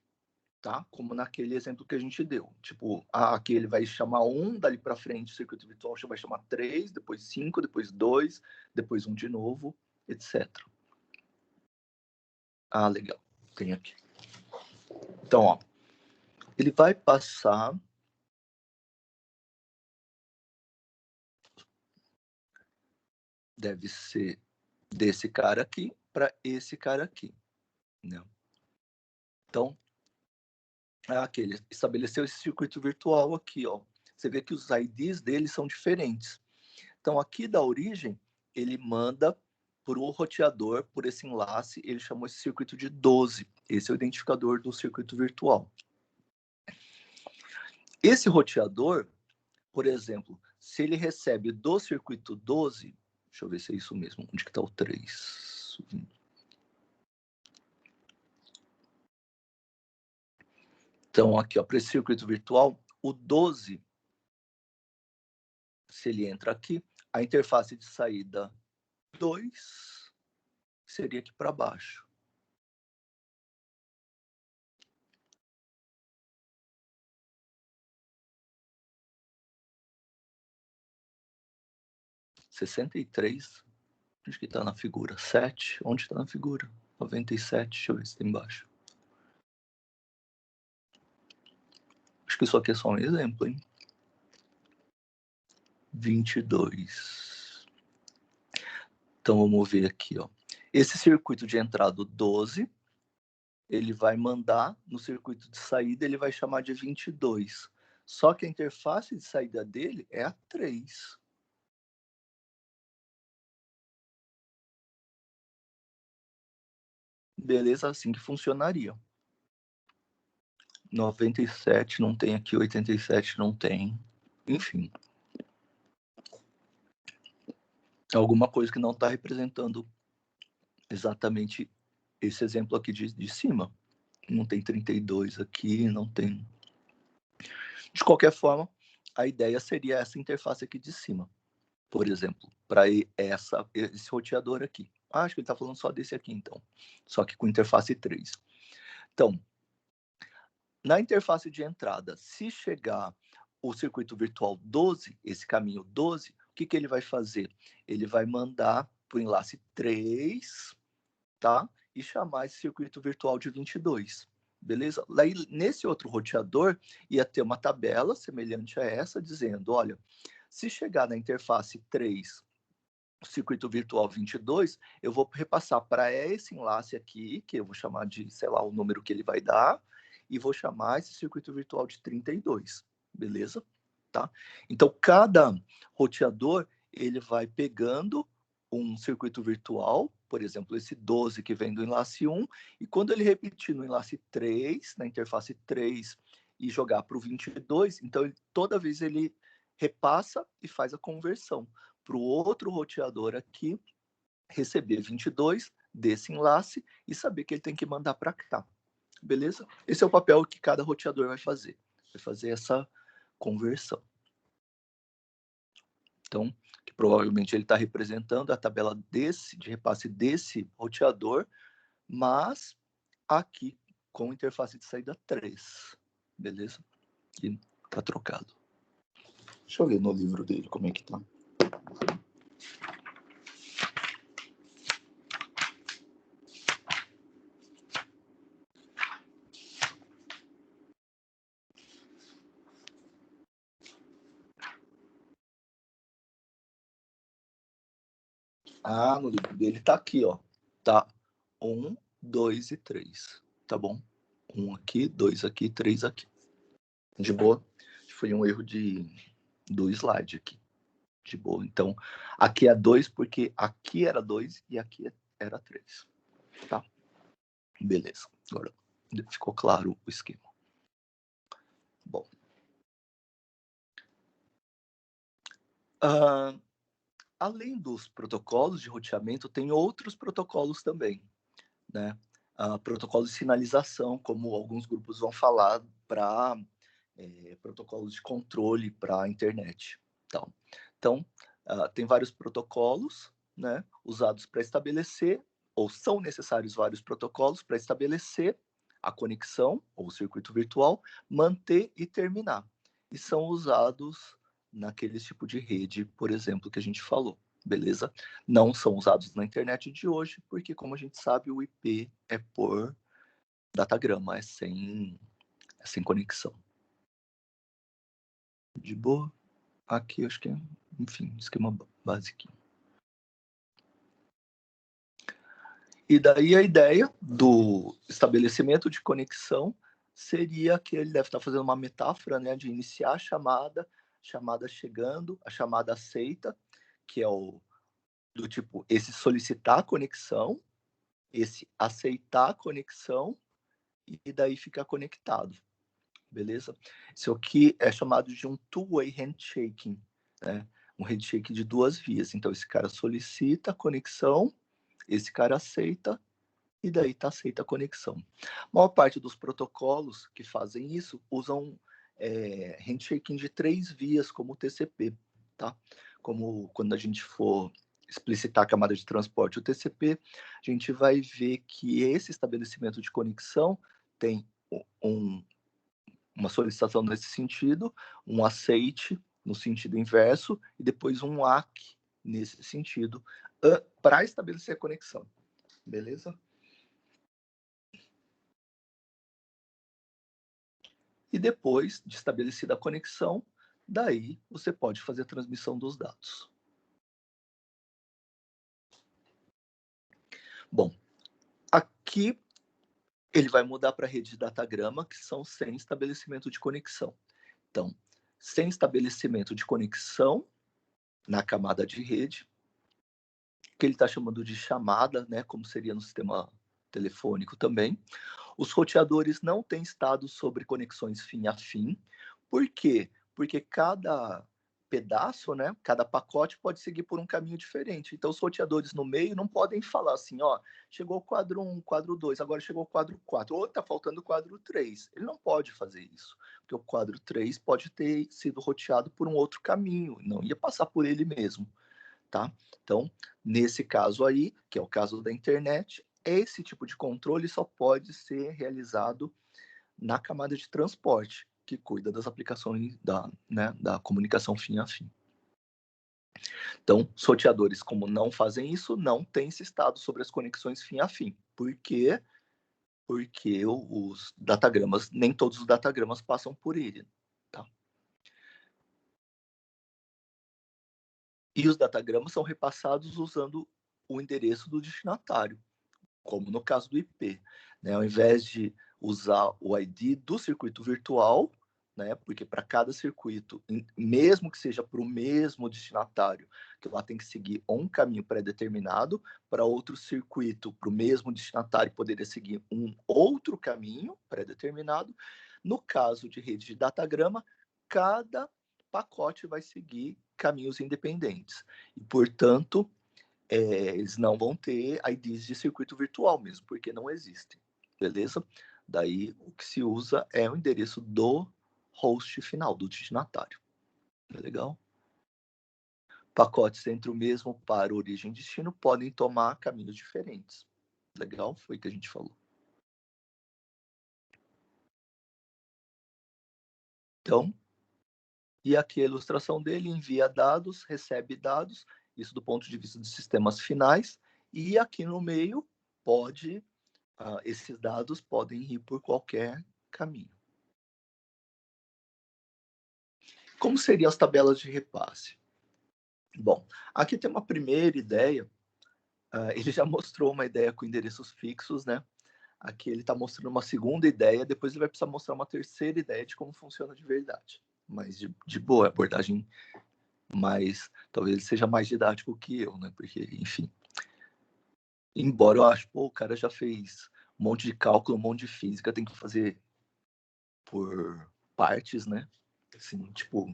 Tá? Como naquele exemplo que a gente deu. Tipo, aqui ele vai chamar 1, dali para frente o circuito virtual vai chamar 3, depois 5, depois 2, depois 1 de novo, etc. Ah, legal. Tem aqui. Então, ó, ele vai passar deve ser desse cara aqui para esse cara aqui, né? Então, aqui ele estabeleceu esse circuito virtual aqui, ó. Você vê que os IDs dele são diferentes. Então, aqui da origem, ele manda por um roteador, por esse enlace, ele chamou esse circuito de 12. Esse é o identificador do circuito virtual. Esse roteador, por exemplo, se ele recebe do circuito 12, deixa eu ver se é isso mesmo, onde que está o 3? Então, aqui, para esse circuito virtual, o 12, se ele entra aqui, a interface de saída 2 seria aqui para baixo. (63), onde que está na figura? 7, onde está na figura? 97, deixa eu ver se tem embaixo. Acho que isso aqui é só um exemplo, hein? 22. Então, vamos ver aqui, ó. Esse circuito de entrada 12, ele vai mandar no circuito de saída, ele vai chamar de 22. Só que a interface de saída dele é a 3. Beleza? Assim que funcionaria. 97 não tem aqui, 87 não tem. Enfim. Alguma coisa que não está representando exatamente esse exemplo aqui de cima. Não tem 32 aqui, não tem. De qualquer forma, a ideia seria essa interface aqui de cima. Por exemplo, para esse roteador aqui. Acho que ele está falando só desse aqui, então. Só que com interface 3. Então, na interface de entrada, se chegar o circuito virtual 12, esse caminho 12, o que ele vai fazer? Ele vai mandar para o enlace 3, tá? E chamar esse circuito virtual de 22, beleza? Aí, nesse outro roteador, ia ter uma tabela semelhante a essa, dizendo, olha, se chegar na interface 3, o circuito virtual 22, eu vou repassar para esse enlace aqui, que eu vou chamar de, sei lá, o número que ele vai dar, e vou chamar esse circuito virtual de 32, beleza? Tá? Então, cada roteador, ele vai pegando um circuito virtual, por exemplo, esse 12 que vem do enlace 1, e quando ele repetir no enlace 3, na interface 3, e jogar para o 22, então toda vez ele repassa e faz a conversão para o outro roteador aqui receber 22 desse enlace e saber que ele tem que mandar para cá. Beleza? Esse é o papel que cada roteador vai fazer. Vai fazer essa conversão. Então, que provavelmente ele está representando a tabela de repasse desse roteador, mas aqui com interface de saída 3. Beleza? Que está trocado. Deixa eu ver no livro dele como é que tá. Ah, no livro dele tá aqui, ó. Tá 1, 2 e 3. Tá bom? 1 aqui, 2 aqui, 3 aqui. De boa? Foi um erro do slide aqui. De boa. Então, aqui é 2 porque aqui era 2 e aqui era 3. Tá? Beleza. Agora ficou claro o esquema. Bom. Além dos protocolos de roteamento, tem outros protocolos também, né? Protocolos de sinalização, como alguns grupos vão falar, para protocolos de controle para a internet. Então tem vários protocolos, né, usados para estabelecer, ou são necessários vários protocolos para estabelecer a conexão, ou o circuito virtual, manter e terminar. E são usados naquele tipo de rede, por exemplo, que a gente falou. Beleza? Não são usados na internet de hoje, porque, como a gente sabe, o IP é por datagrama, é sem conexão. De boa? Aqui acho que é, enfim, esquema básico. E daí a ideia do estabelecimento de conexão seria que ele deve estar fazendo uma metáfora, né, de iniciar a chamada chegando, a chamada aceita, que é o do tipo esse solicitar a conexão, esse aceitar a conexão e daí ficar conectado. beleza? Isso aqui é chamado de um two-way handshaking, né? Um handshake de duas vias. Então, esse cara solicita a conexão, esse cara aceita, e daí está aceita a conexão. A maior parte dos protocolos que fazem isso usam handshaking de 3 vias, como o TCP, tá? Como quando a gente for explicitar a camada de transporte, o TCP, a gente vai ver que esse estabelecimento de conexão tem uma solicitação nesse sentido, um aceite no sentido inverso e depois um ACK nesse sentido, para estabelecer a conexão, beleza? E depois de estabelecida a conexão, daí você pode fazer a transmissão dos dados. Bom, aqui ele vai mudar para a rede de datagrama, que são sem estabelecimento de conexão. Então, sem estabelecimento de conexão na camada de rede, que ele está chamando de chamada, né, como seria no sistema telefônico também. Os roteadores não têm estado sobre conexões fim a fim. Por quê? Porque cada pedaço, né, cada pacote pode seguir por um caminho diferente. Então, os roteadores no meio não podem falar assim, ó, chegou o quadro 1, quadro 2, agora chegou o quadro 4, ou está faltando o quadro 3. Ele não pode fazer isso, porque o quadro 3 pode ter sido roteado por um outro caminho, não ia passar por ele mesmo, tá? Então, nesse caso aí, que é o caso da internet, esse tipo de controle só pode ser realizado na camada de transporte, que cuida das aplicações da comunicação fim a fim. Então, sorteadores, como não fazem isso, não têm esse estado sobre as conexões fim a fim. Por quê? Porque os datagramas, nem todos os datagramas passam por ele. Tá? E os datagramas são repassados usando o endereço do destinatário, como no caso do IP, né? Ao invés de usar o ID do circuito virtual, né? Porque para cada circuito, mesmo que seja para o mesmo destinatário, que lá tem que seguir um caminho pré-determinado, para outro circuito, para o mesmo destinatário, poderia seguir um outro caminho pré-determinado. No caso de rede de datagrama, cada pacote vai seguir caminhos independentes. E, portanto, eles não vão ter IDs de circuito virtual mesmo, porque não existem, beleza? Daí o que se usa é o endereço do host final, do destinatário. É legal? Pacotes entre o mesmo par, origem e destino podem tomar caminhos diferentes. Legal? Foi o que a gente falou. Então, e aqui a ilustração dele envia dados, recebe dados, isso do ponto de vista dos sistemas finais, e aqui no meio pode esses dados podem ir por qualquer caminho. Como seriam as tabelas de repasse? Bom, aqui tem uma primeira ideia. Ele já mostrou uma ideia com endereços fixos, né? Aqui ele está mostrando uma segunda ideia, depois ele vai precisar mostrar uma terceira ideia de como funciona de verdade. Mas de boa, abordagem mais... Talvez ele seja mais didático que eu, né? Porque, enfim... Embora eu acho, pô, o cara já fez um monte de cálculo, um monte de física, tem que fazer por partes, né? Assim, tipo,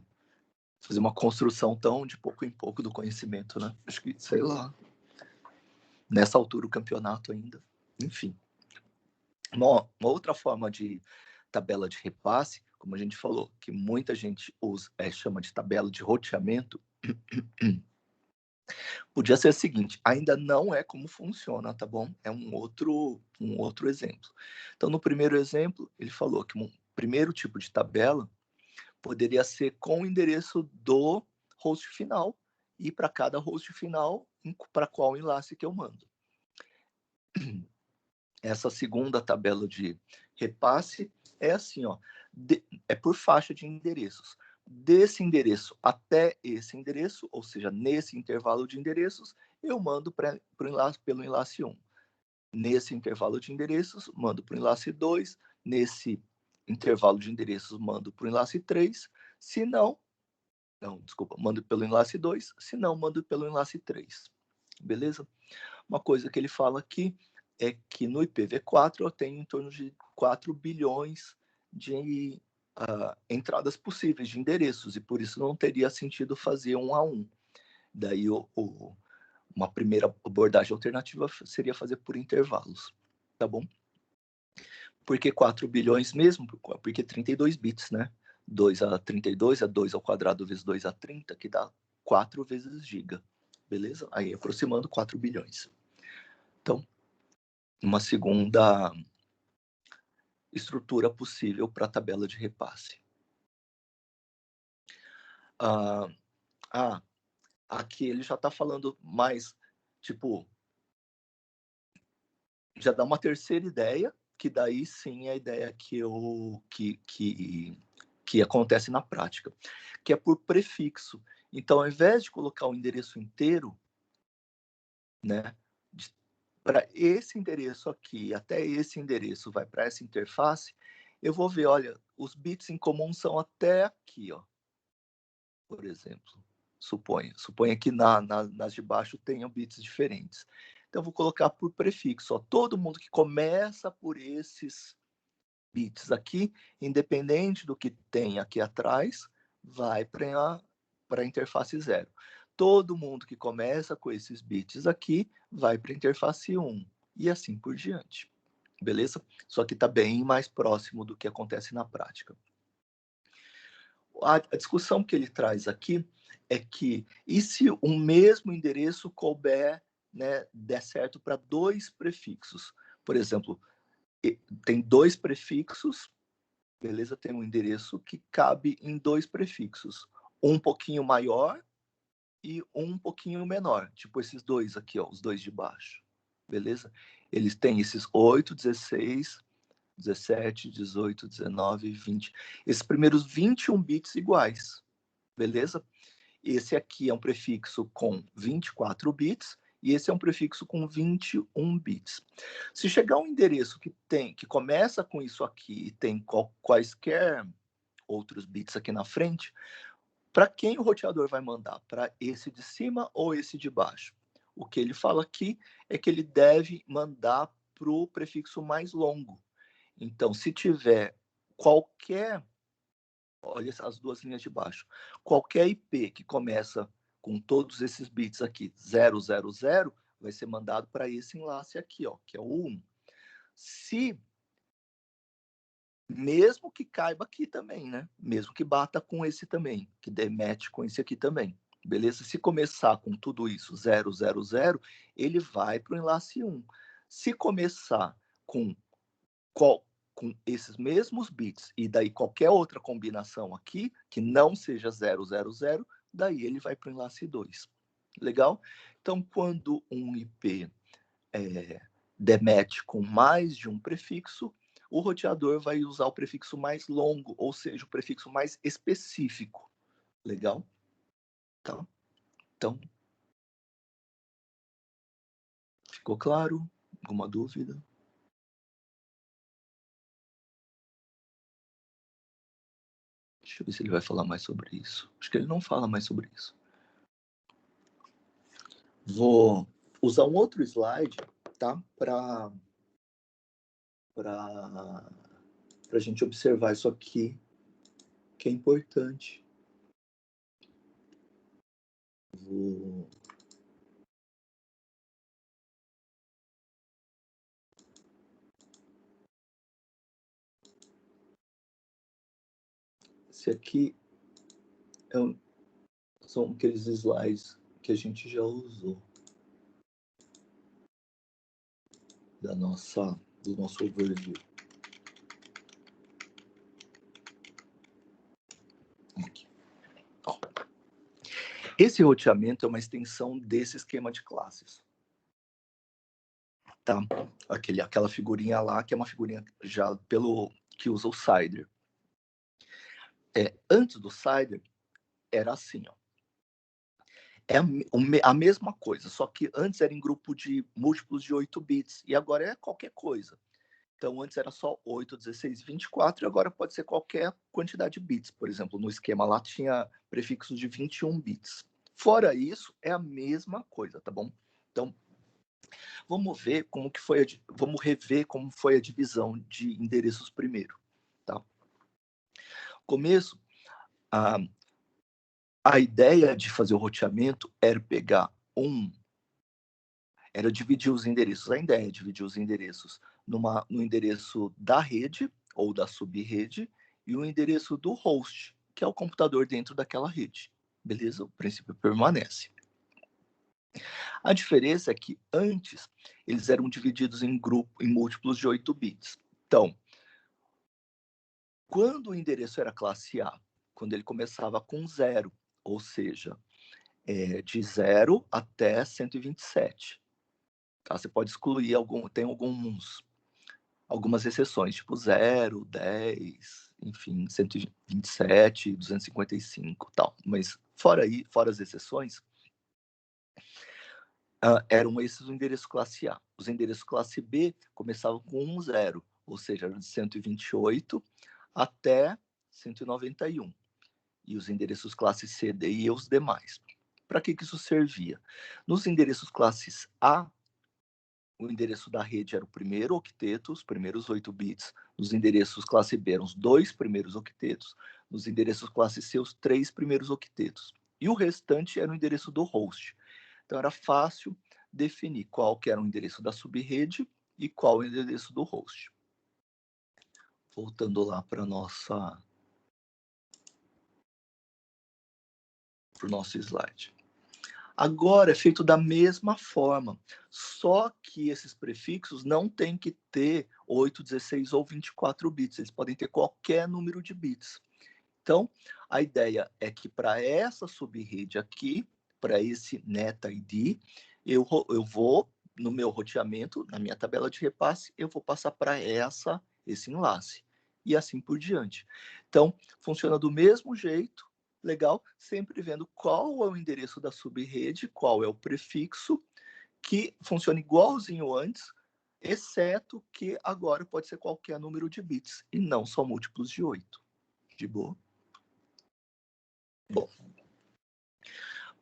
fazer uma construção tão de pouco em pouco do conhecimento, né? Acho que, sei lá, nessa altura do campeonato ainda. Enfim. Uma outra forma de tabela de repasse, como a gente falou, que muita gente usa, chama de tabela de roteamento, podia ser a seguinte, ainda não é como funciona, tá bom? É um outro exemplo. Então, no primeiro exemplo, ele falou que um primeiro tipo de tabela poderia ser com o endereço do host final e para cada host final, para qual enlace que eu mando. Essa segunda tabela de repasse é assim, ó, é por faixa de endereços. Desse endereço até esse endereço, ou seja, nesse intervalo de endereços, eu mando pelo enlace 1. Nesse intervalo de endereços, mando para o enlace 2. Nesse intervalo de endereços, mando para o enlace 3. Se não, desculpa, mando pelo enlace 2. Se não, mando pelo enlace 3. Beleza? Uma coisa que ele fala aqui é que no IPv4 eu tenho em torno de 4 bilhões de entradas possíveis de endereços, e por isso não teria sentido fazer 1 a 1. Daí, uma primeira abordagem alternativa seria fazer por intervalos, tá bom? Por que 4 bilhões mesmo? Porque 32 bits, né? 2 a 32 é 2 ao quadrado vezes 2 a 30, que dá 4 vezes giga, beleza? Aí aproximando 4 bilhões. Então, uma segunda estrutura possível para a tabela de repasse. Aqui ele já está falando mais, tipo, já dá uma terceira ideia, que daí sim é a ideia que acontece na prática, que é por prefixo. Então, ao invés de colocar o endereço inteiro, né, para esse endereço aqui, até esse endereço vai para essa interface, eu vou ver, olha, os bits em comum são até aqui, ó, por exemplo. Suponha que nas de baixo tenham bits diferentes. Então, eu vou colocar por prefixo. Ó, todo mundo que começa por esses bits aqui, independente do que tem aqui atrás, vai para a interface 0. Todo mundo que começa com esses bits aqui, vai para a interface 1. E assim por diante. Beleza? Só que está bem mais próximo do que acontece na prática. A discussão que ele traz aqui é que, e se o mesmo endereço couber, né, der certo para 2 prefixos? Por exemplo, tem 2 prefixos, beleza? Tem um endereço que cabe em 2 prefixos. Um pouquinho maior e um pouquinho menor. Tipo esses dois aqui, ó, os dois de baixo. Beleza? Eles têm esses 8, 16, 17, 18, 19, 20. Esses primeiros 21 bits iguais. Beleza? Esse aqui é um prefixo com 24 bits e esse é um prefixo com 21 bits. Se chegar um endereço que começa com isso aqui e tem quaisquer outros bits aqui na frente, para quem o roteador vai mandar? Para esse de cima ou esse de baixo? O que ele fala aqui é que ele deve mandar para o prefixo mais longo. Então, se tiver qualquer, olha as duas linhas de baixo, qualquer IP que começa com todos esses bits aqui, 000, vai ser mandado para esse enlace aqui, ó, que é o 1. Se, mesmo que caiba aqui também, né? Mesmo que bata com esse também, que demete com esse aqui também. Beleza? Se começar com tudo isso, 000, ele vai para o enlace 1. Se começar com esses mesmos bits e daí qualquer outra combinação aqui, que não seja 000, daí ele vai para o enlace 2. Legal? Então, quando um IP demete com mais de um prefixo, o roteador vai usar o prefixo mais longo, ou seja, o prefixo mais específico. Legal? Tá? Então, ficou claro? Alguma dúvida? Deixa eu ver se ele vai falar mais sobre isso. Acho que ele não fala mais sobre isso. Vou usar um outro slide, tá? Para a gente observar isso aqui, que é importante. Vou... Esse aqui são aqueles slides que a gente já usou do nosso overview. Aqui. Ó. Esse roteamento é uma extensão desse esquema de classes. Tá? Aquela figurinha lá, que é uma figurinha já que usa o Cider. Antes do Cider, era assim, ó. É a mesma coisa, só que antes era em grupo de múltiplos de 8 bits, e agora é qualquer coisa. Então, antes era só 8, 16, 24, e agora pode ser qualquer quantidade de bits. Por exemplo, no esquema lá tinha prefixo de 21 bits. Fora isso, é a mesma coisa, tá bom? Então, vamos rever como foi a divisão de endereços primeiro, tá? começo, a ideia de fazer o roteamento era era dividir os endereços. A ideia é dividir os endereços no endereço da rede ou da subrede e o endereço do host, que é o computador dentro daquela rede. Beleza? O princípio permanece. A diferença é que antes eles eram divididos em múltiplos de 8 bits. Então, quando o endereço era classe A, quando ele começava com 0, ou seja, de 0 até 127. Tá? Você pode excluir tem algumas exceções, tipo 0, 10, enfim, 127, 255 tal. Mas fora as exceções, eram esses os endereços classe A. Os endereços classe B começavam com 0, ou seja, de 128 até 191. E os endereços classe C, D e os demais. Para que isso servia? Nos endereços classes A, o endereço da rede era o primeiro octeto, os primeiros 8 bits. Nos endereços classe B eram os 2 primeiros octetos. Nos endereços classe C, os 3 primeiros octetos. E o restante era o endereço do host. Então era fácil definir qual que era o endereço da subrede e qual o endereço do host. Voltando lá para o nosso slide. Agora é feito da mesma forma, só que esses prefixos não tem que ter 8, 16 ou 24 bits, eles podem ter qualquer número de bits. Então, a ideia é que para essa subrede aqui, para esse NetID, eu vou, no meu roteamento, na minha tabela de repasse, eu vou passar para esse enlace, e assim por diante. Então, funciona do mesmo jeito, legal, sempre vendo qual é o endereço da subrede, qual é o prefixo, que funciona igualzinho antes, exceto que agora pode ser qualquer número de bits, e não só múltiplos de 8. De boa? Bom,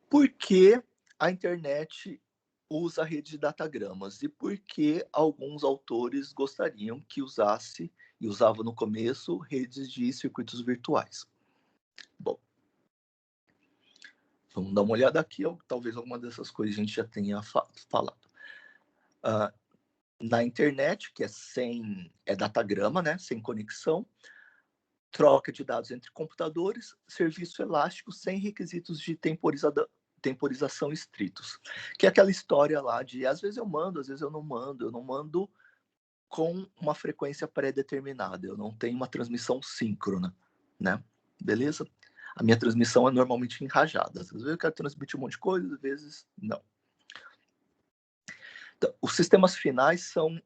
por que a internet usa a rede de datagramas e por que alguns autores gostariam que usasse, e usava no começo, redes de circuitos virtuais? Bom, vamos dar uma olhada aqui, talvez alguma dessas coisas a gente já tenha falado. Na internet, que é datagrama, né, sem conexão, troca de dados entre computadores, serviço elástico sem requisitos de temporização estritos. Que é aquela história lá de, às vezes eu mando, às vezes eu não mando com uma frequência pré-determinada, eu não tenho uma transmissão síncrona, né? Beleza? A minha transmissão é normalmente em rajadas. Às vezes eu quero transmitir um monte de coisa, às vezes não. Então, os sistemas finais são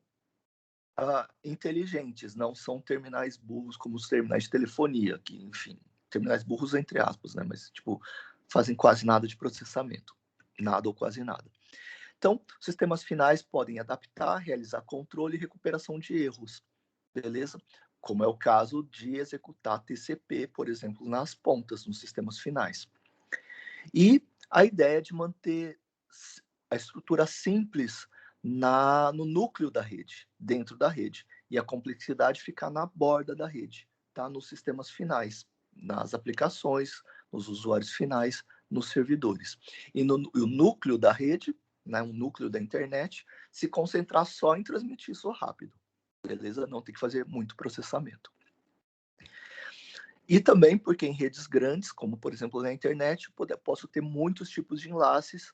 inteligentes, não são terminais burros como os terminais de telefonia, que, enfim, terminais burros entre aspas, né? Mas, tipo, fazem quase nada de processamento. Nada ou quase nada. Então, sistemas finais podem adaptar, realizar controle e recuperação de erros, beleza? Como é o caso de executar TCP, por exemplo, nas pontas, nos sistemas finais. E a ideia de manter a estrutura simples no núcleo da rede, dentro da rede, e a complexidade ficar na borda da rede, tá? Nos sistemas finais, nas aplicações, nos usuários finais, nos servidores. E o núcleo da rede, né, o núcleo da internet, se concentrar só em transmitir isso rápido, beleza? Não tem que fazer muito processamento. E também porque em redes grandes, como por exemplo na internet, posso ter muitos tipos de enlaces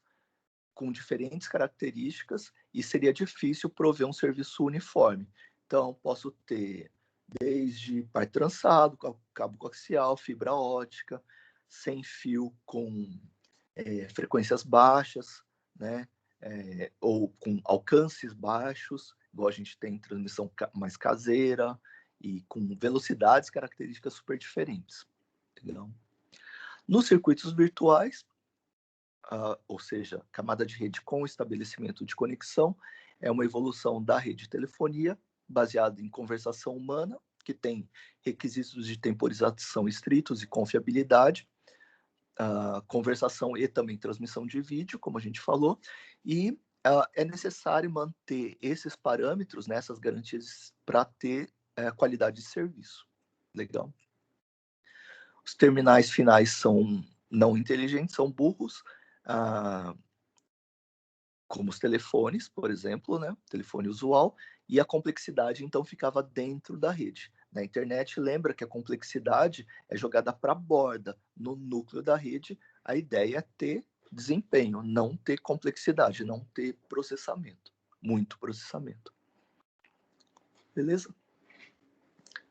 com diferentes características e seria difícil prover um serviço uniforme. Então, posso ter desde par trançado, cabo coaxial, fibra ótica, sem fio com frequências baixas, né? Ou com alcances baixos, igual a gente tem transmissão mais caseira e com velocidades características super diferentes. Entendeu? Nos circuitos virtuais, ou seja, camada de rede com estabelecimento de conexão, é uma evolução da rede de telefonia baseada em conversação humana, que tem requisitos de temporização estritos e confiabilidade, conversação e também transmissão de vídeo, como a gente falou, e é necessário manter esses parâmetros, né, essas garantias, para ter qualidade de serviço. Legal? Os terminais finais são não inteligentes, são burros, como os telefones, por exemplo, né? Telefone usual, e a complexidade, então, ficava dentro da rede. Na internet, lembra que a complexidade é jogada para a borda, no núcleo da rede. A ideia é ter desempenho, não ter complexidade, não ter processamento, muito processamento. Beleza?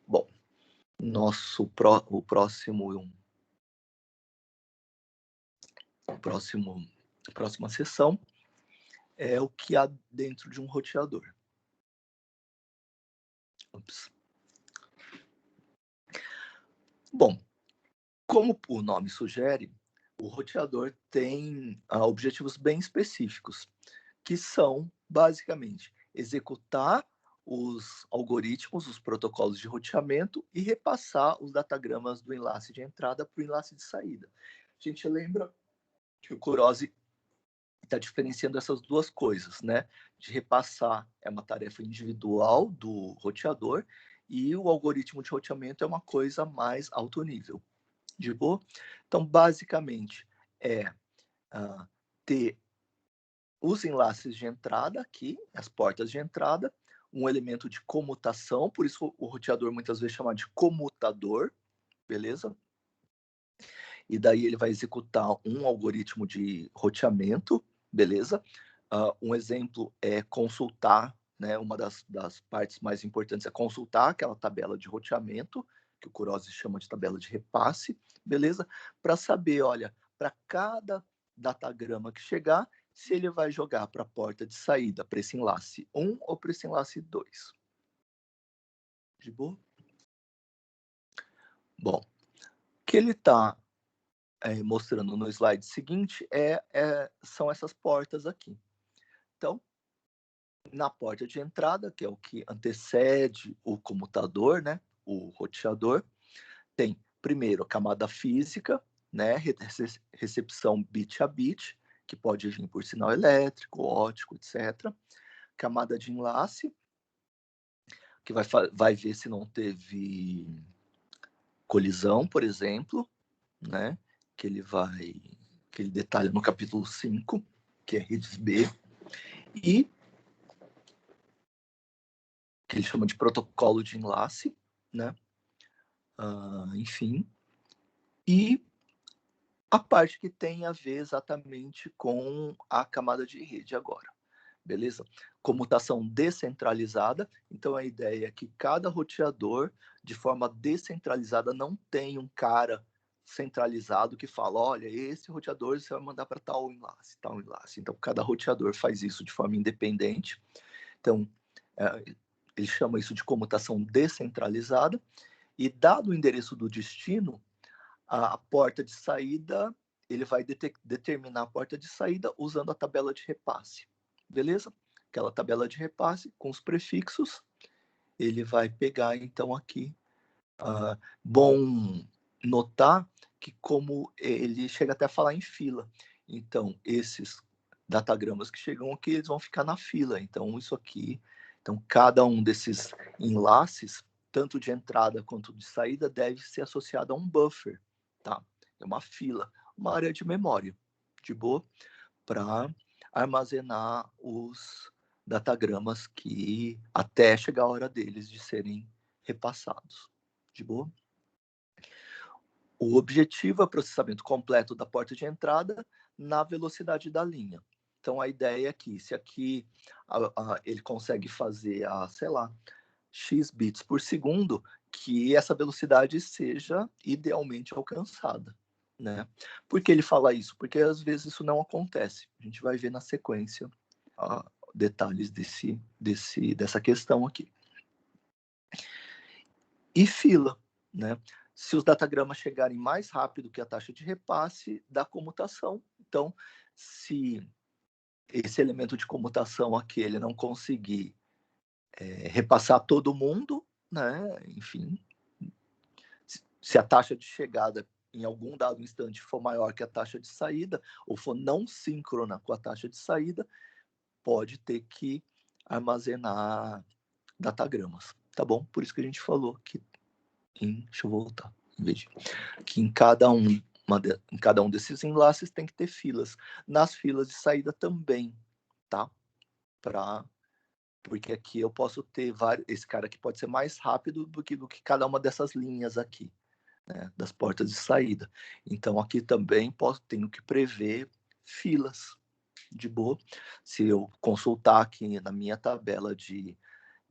Bom, a próxima sessão é o que há dentro de um roteador. Ups. Bom, como o nome sugere, o roteador tem objetivos bem específicos, que são, basicamente, executar os algoritmos, os protocolos de roteamento e repassar os datagramas do enlace de entrada para o enlace de saída. A gente lembra que o Kurose está diferenciando essas duas coisas, né? De repassar é uma tarefa individual do roteador e o algoritmo de roteamento é uma coisa mais alto nível. De boa? Então, basicamente, é ter os enlaces de entrada aqui, as portas de entrada, um elemento de comutação, por isso o roteador muitas vezes é chamado de comutador, beleza? E daí ele vai executar um algoritmo de roteamento, beleza? Um exemplo é consultar, né? Uma das partes mais importantes é consultar aquela tabela de roteamento, que o Kurose chama de tabela de repasse, beleza? Para saber, olha, para cada datagrama que chegar, se ele vai jogar para a porta de saída, para esse enlace 1 ou para esse enlace 2. De boa? Bom, o que ele está mostrando no slide seguinte são essas portas aqui. Então, na porta de entrada, que é o que antecede o comutador, né, o roteador, tem primeiro a camada física, né, recepção bit a bit, que pode vir por sinal elétrico, óptico, etc. Camada de enlace, que vai ver se não teve colisão, por exemplo, né, que ele detalha no capítulo 5, que é redes B, e que ele chama de protocolo de enlace, né? Enfim. E a parte que tem a ver exatamente com a camada de rede agora, beleza? Comutação descentralizada, então a ideia é que cada roteador, de forma descentralizada, não tem um cara centralizado que fala, olha, esse roteador você vai mandar para tal enlace, tal enlace. Então, cada roteador faz isso de forma independente. Então, ele chama isso de comutação descentralizada, e dado o endereço do destino, a porta de saída, ele vai determinar a porta de saída usando a tabela de repasse, beleza? Aquela tabela de repasse com os prefixos, ele vai pegar, então, aqui. Bom notar que como ele chega até a falar em fila, então, esses datagramas que chegam aqui, eles vão ficar na fila, então, isso aqui, então, cada um desses enlaces, tanto de entrada quanto de saída, deve ser associado a um buffer, tá? É uma fila, uma área de memória, de boa, para armazenar os datagramas que até chegar a hora deles de serem repassados, de boa? O objetivo é o processamento completo da porta de entrada na velocidade da linha. Então, a ideia é que, se aqui ele consegue fazer, sei lá, x bits por segundo, que essa velocidade seja idealmente alcançada, né? Por que ele fala isso? Porque às vezes isso não acontece. A gente vai ver na sequência detalhes dessa questão aqui. E fila, né? Se os datagramas chegarem mais rápido que a taxa de repasse da comutação, então, se esse elemento de comutação aqui ele não conseguir repassar todo mundo, né? Enfim, se a taxa de chegada em algum dado instante for maior que a taxa de saída, ou for não síncrona com a taxa de saída, pode ter que armazenar datagramas, tá bom? Por isso que a gente falou que deixa eu voltar. que em cada um desses enlaces tem que ter filas. Nas filas de saída também, tá? Porque aqui eu posso ter esse cara aqui pode ser mais rápido do que cada uma dessas linhas aqui, né, das portas de saída. Então aqui também tenho que prever filas de boa. Se eu consultar aqui na minha tabela de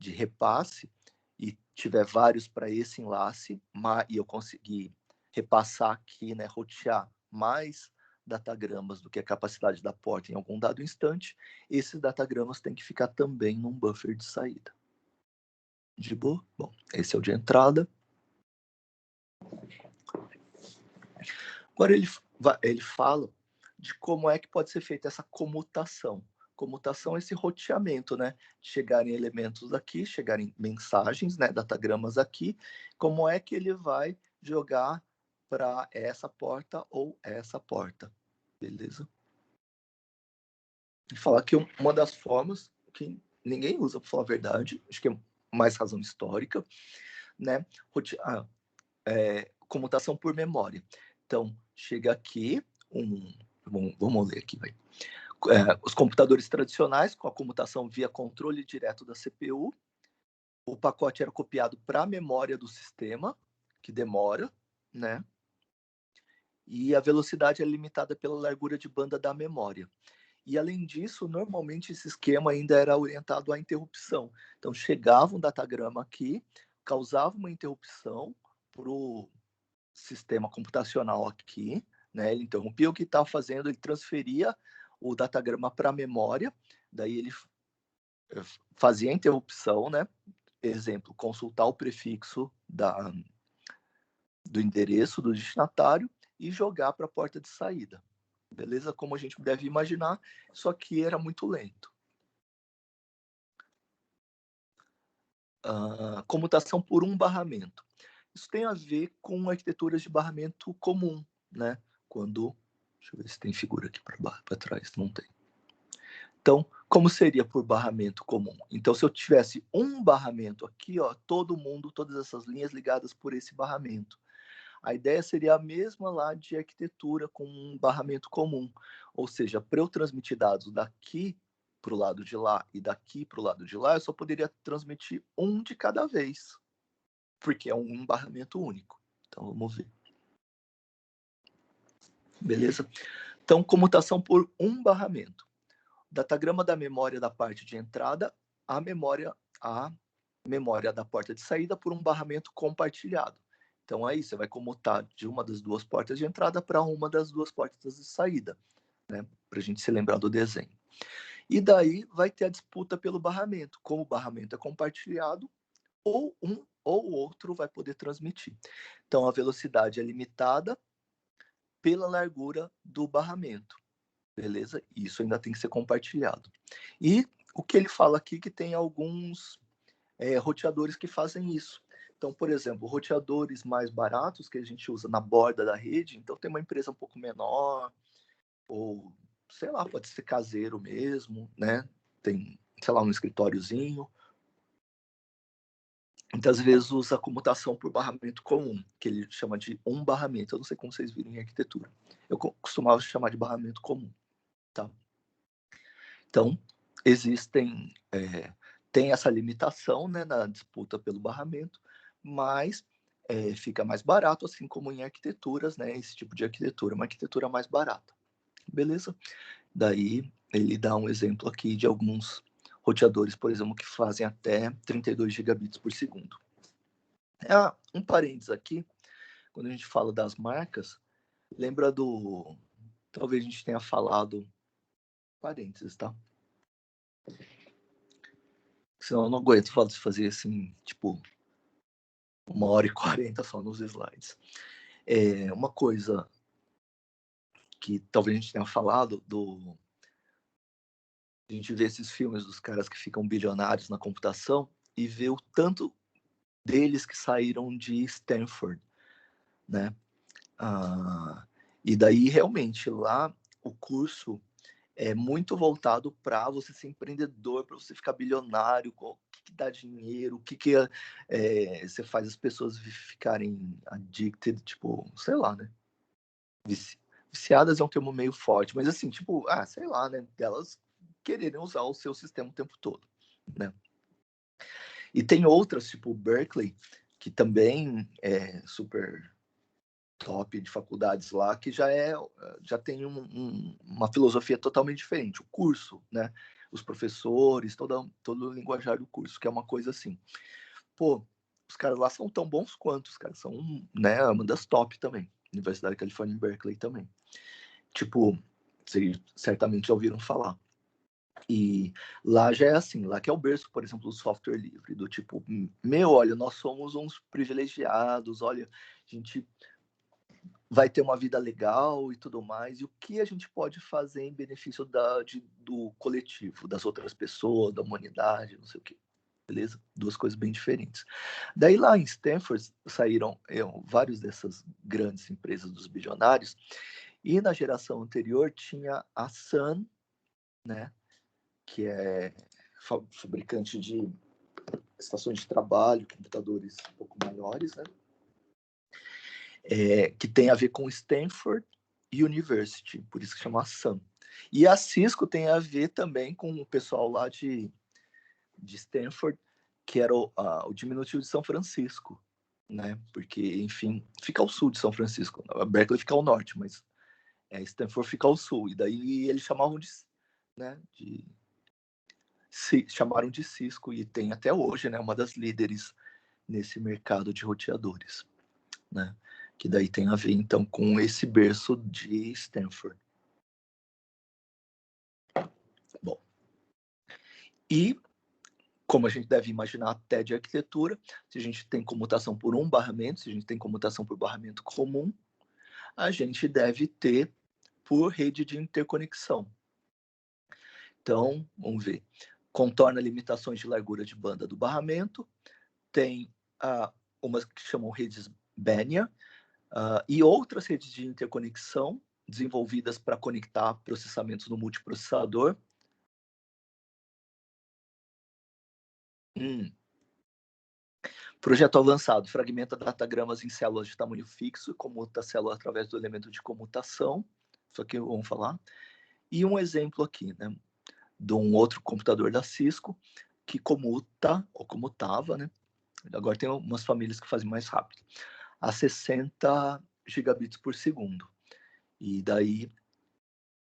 repasse e tiver vários para esse enlace, e eu conseguir repassar aqui, né, rotear mais datagramas do que a capacidade da porta em algum dado instante, esses datagramas têm que ficar também num buffer de saída. De boa? Bom, esse é o de entrada. Agora ele fala de como é que pode ser feita essa comutação. Comutação é esse roteamento, né? Chegarem elementos aqui, chegarem mensagens, né? Datagramas aqui. Como é que ele vai jogar para essa porta ou essa porta? Beleza? E falar que uma das formas que ninguém usa, para falar a verdade, acho que é mais razão histórica, né? Comutação por memória. Então, chega aqui vamos ler aqui, vai. Os computadores tradicionais, com a comutação via controle direto da CPU, o pacote era copiado para a memória do sistema, que demora, né? E a velocidade é limitada pela largura de banda da memória. E, além disso, normalmente esse esquema ainda era orientado à interrupção. Então, chegava um datagrama aqui, causava uma interrupção para o sistema computacional aqui, né? Ele interrompia o que estava fazendo, ele transferia o datagrama para a memória, daí ele fazia a interrupção, né? Exemplo, consultar o prefixo do endereço do destinatário e jogar para a porta de saída. Beleza? Como a gente deve imaginar, isso aqui era muito lento. Comutação por barramento. Isso tem a ver com arquiteturas de barramento comum, né? Deixa eu ver se tem figura aqui para trás, não tem. Então, como seria por barramento comum? Então, se eu tivesse um barramento aqui, ó, todas essas linhas ligadas por esse barramento. A ideia seria a mesma lá de arquitetura com um barramento comum. Ou seja, para eu transmitir dados daqui para o lado de lá e daqui para o lado de lá, eu só poderia transmitir um de cada vez, porque é um barramento único. Então, vamos ver. Beleza? Então, comutação por barramento. Datagrama da memória da parte de entrada, a memória da porta de saída por um barramento compartilhado. Então, aí você vai comutar de uma das duas portas de entrada para uma das duas portas de saída, né? Para a gente se lembrar do desenho. E daí vai ter a disputa pelo barramento. Como o barramento é compartilhado, ou um ou outro vai poder transmitir. Então, a velocidade é limitada pela largura do barramento. Beleza? Isso ainda tem que ser compartilhado. E o que ele fala aqui que tem alguns roteadores que fazem isso. Então, por exemplo, roteadores mais baratos que a gente usa na borda da rede, então tem uma empresa um pouco menor, ou, sei lá, pode ser caseiro mesmo, né? Tem, sei lá, um escritóriozinho. Muitas vezes usa a comutação por barramento comum, que ele chama de barramento. Eu não sei como vocês viram em arquitetura. Eu costumava chamar de barramento comum, tá? Então, tem essa limitação, né, na disputa pelo barramento, mas fica mais barato, assim como em arquiteturas, né, esse tipo de arquitetura, uma arquitetura mais barata. Beleza? Daí ele dá um exemplo aqui de alguns roteadores, por exemplo, que fazem até 32 gigabits por segundo. Um parênteses aqui, quando a gente fala das marcas, lembra talvez a gente tenha falado, parênteses, tá? Senão eu não aguento fazer assim, tipo, 1h40 só nos slides. Uma coisa que talvez a gente tenha falado a gente vê esses filmes dos caras que ficam bilionários na computação e vê o tanto deles que saíram de Stanford, né? E daí, realmente, lá o curso é muito voltado para você ser empreendedor, para você ficar bilionário, que dá dinheiro, o que você faz as pessoas ficarem addicted, tipo, sei lá, né? Viciadas é um termo meio forte, mas assim, tipo, sei lá, né? Delas quererem usar o seu sistema o tempo todo, né? E tem outras, tipo Berkeley, que também é super top de faculdades lá, que já tem uma filosofia totalmente diferente. O curso, né? Os professores, todo o linguajar do curso, que é uma coisa assim. Pô, os caras lá são tão bons quanto, os caras são, né, uma das top também. Universidade da Califórnia em Berkeley também. Tipo, vocês certamente já ouviram falar. E lá já é assim, lá que é o berço, por exemplo, do software livre, do tipo, olha, nós somos uns privilegiados, olha, a gente vai ter uma vida legal e tudo mais, e o que a gente pode fazer em benefício do coletivo, das outras pessoas, da humanidade, não sei o quê. Beleza? Duas coisas bem diferentes. Daí lá em Stanford saíram vários dessas grandes empresas dos bilionários, e na geração anterior tinha a Sun, né, que é fabricante de estações de trabalho, computadores um pouco maiores, né, que tem a ver com Stanford University, por isso que chama Sun. E a Cisco tem a ver também com o pessoal lá de Stanford, que era o diminutivo de São Francisco, né? Porque, enfim, fica ao sul de São Francisco. A Berkeley fica ao norte, mas Stanford fica ao sul. E daí eles chamavam né, chamaram de Cisco, e tem até hoje, né, uma das líderes nesse mercado de roteadores, né? Que daí tem a ver, então, com esse berço de Stanford. Bom, e como a gente deve imaginar até de arquitetura, se a gente tem comutação por barramento, se a gente tem comutação por barramento comum, a gente deve ter por rede de interconexão. Então, vamos ver. Contorna limitações de largura de banda do barramento, tem umas que chamam redes Banner, e outras redes de interconexão desenvolvidas para conectar processamentos no multiprocessador. Projeto avançado, fragmenta datagramas em células de tamanho fixo, comuta a célula através do elemento de comutação. Isso aqui vamos falar. E um exemplo aqui, né, de um outro computador da Cisco que comuta, ou comutava, né? Agora tem umas famílias que fazem mais rápido, a 60 gigabits por segundo. E daí,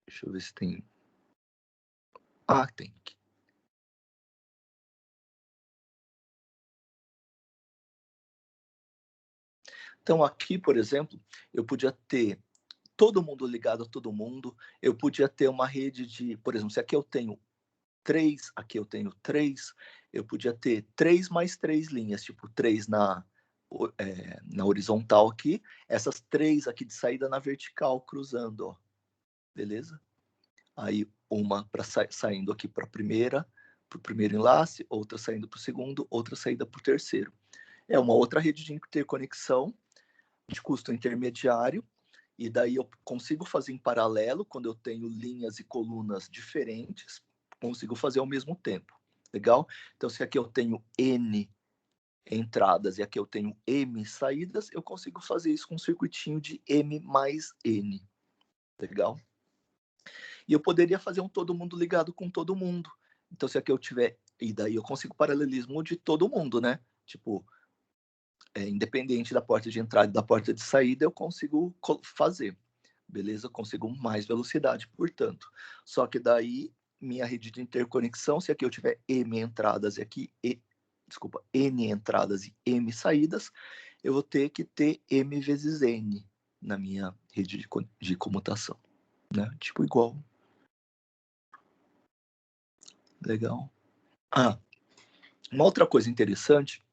deixa eu ver se tem. Tem. Então, aqui, por exemplo, eu podia ter todo mundo ligado a todo mundo, eu podia ter uma rede de, por exemplo, se aqui eu tenho 3, aqui eu tenho 3, eu podia ter 3 mais 3 linhas, tipo 3 na horizontal aqui, essas 3 aqui de saída na vertical, cruzando, ó. Beleza? Aí uma saindo aqui para o primeiro enlace, outra saindo para o segundo, outra saída para o terceiro. É uma outra rede de interconexão de custo intermediário, e daí eu consigo fazer em paralelo, quando eu tenho linhas e colunas diferentes, consigo fazer ao mesmo tempo. Legal? Então, se aqui eu tenho N entradas e aqui eu tenho M saídas, eu consigo fazer isso com um circuitinho de M mais N. Legal? E eu poderia fazer um todo mundo ligado com todo mundo. Então, se aqui eu tiver... E daí eu consigo paralelismo de todo mundo, né? Tipo, independente da porta de entrada e da porta de saída, eu consigo fazer. Beleza? Eu consigo mais velocidade, portanto. Só que daí, minha rede de interconexão, se aqui eu tiver M entradas e aqui N entradas e M saídas, eu vou ter que ter M vezes N na minha rede de comutação. Né? Tipo igual. Legal. Uma outra coisa interessante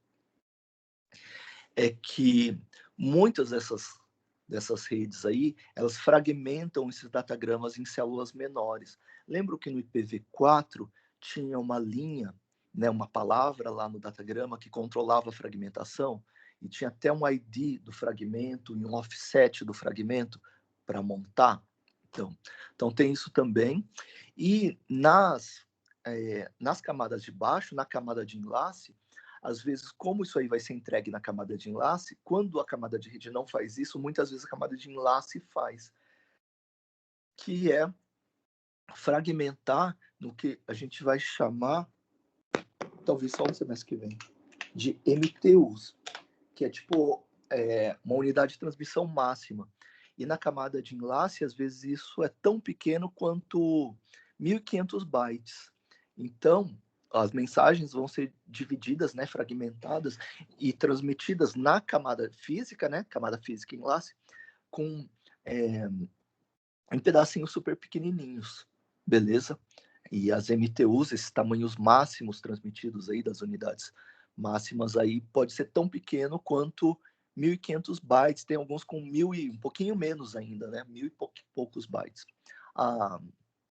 é que muitas dessas redes aí, elas fragmentam esses datagramas em células menores. Lembro que no IPv4 tinha uma linha, né, uma palavra lá no datagrama que controlava a fragmentação, e tinha até um ID do fragmento e um offset do fragmento para montar. Então tem isso também. E nas nas camadas de baixo, na camada de enlace, às vezes, como isso aí vai ser entregue na camada de enlace, quando a camada de rede não faz isso, muitas vezes a camada de enlace faz, que é fragmentar no que a gente vai chamar, talvez só no semestre que vem, de MTUs, que é tipo uma unidade de transmissão máxima. E na camada de enlace, às vezes isso é tão pequeno quanto 1.500 bytes. Então, as mensagens vão ser divididas, né, fragmentadas e transmitidas na camada física, né, camada física enlace, com em pedacinhos super pequenininhos, beleza? E as MTUs, esses tamanhos máximos transmitidos aí das unidades máximas aí, pode ser tão pequeno quanto 1.500 bytes, tem alguns com 1.000 e um pouquinho menos ainda, né? 1.000 e poucos bytes. A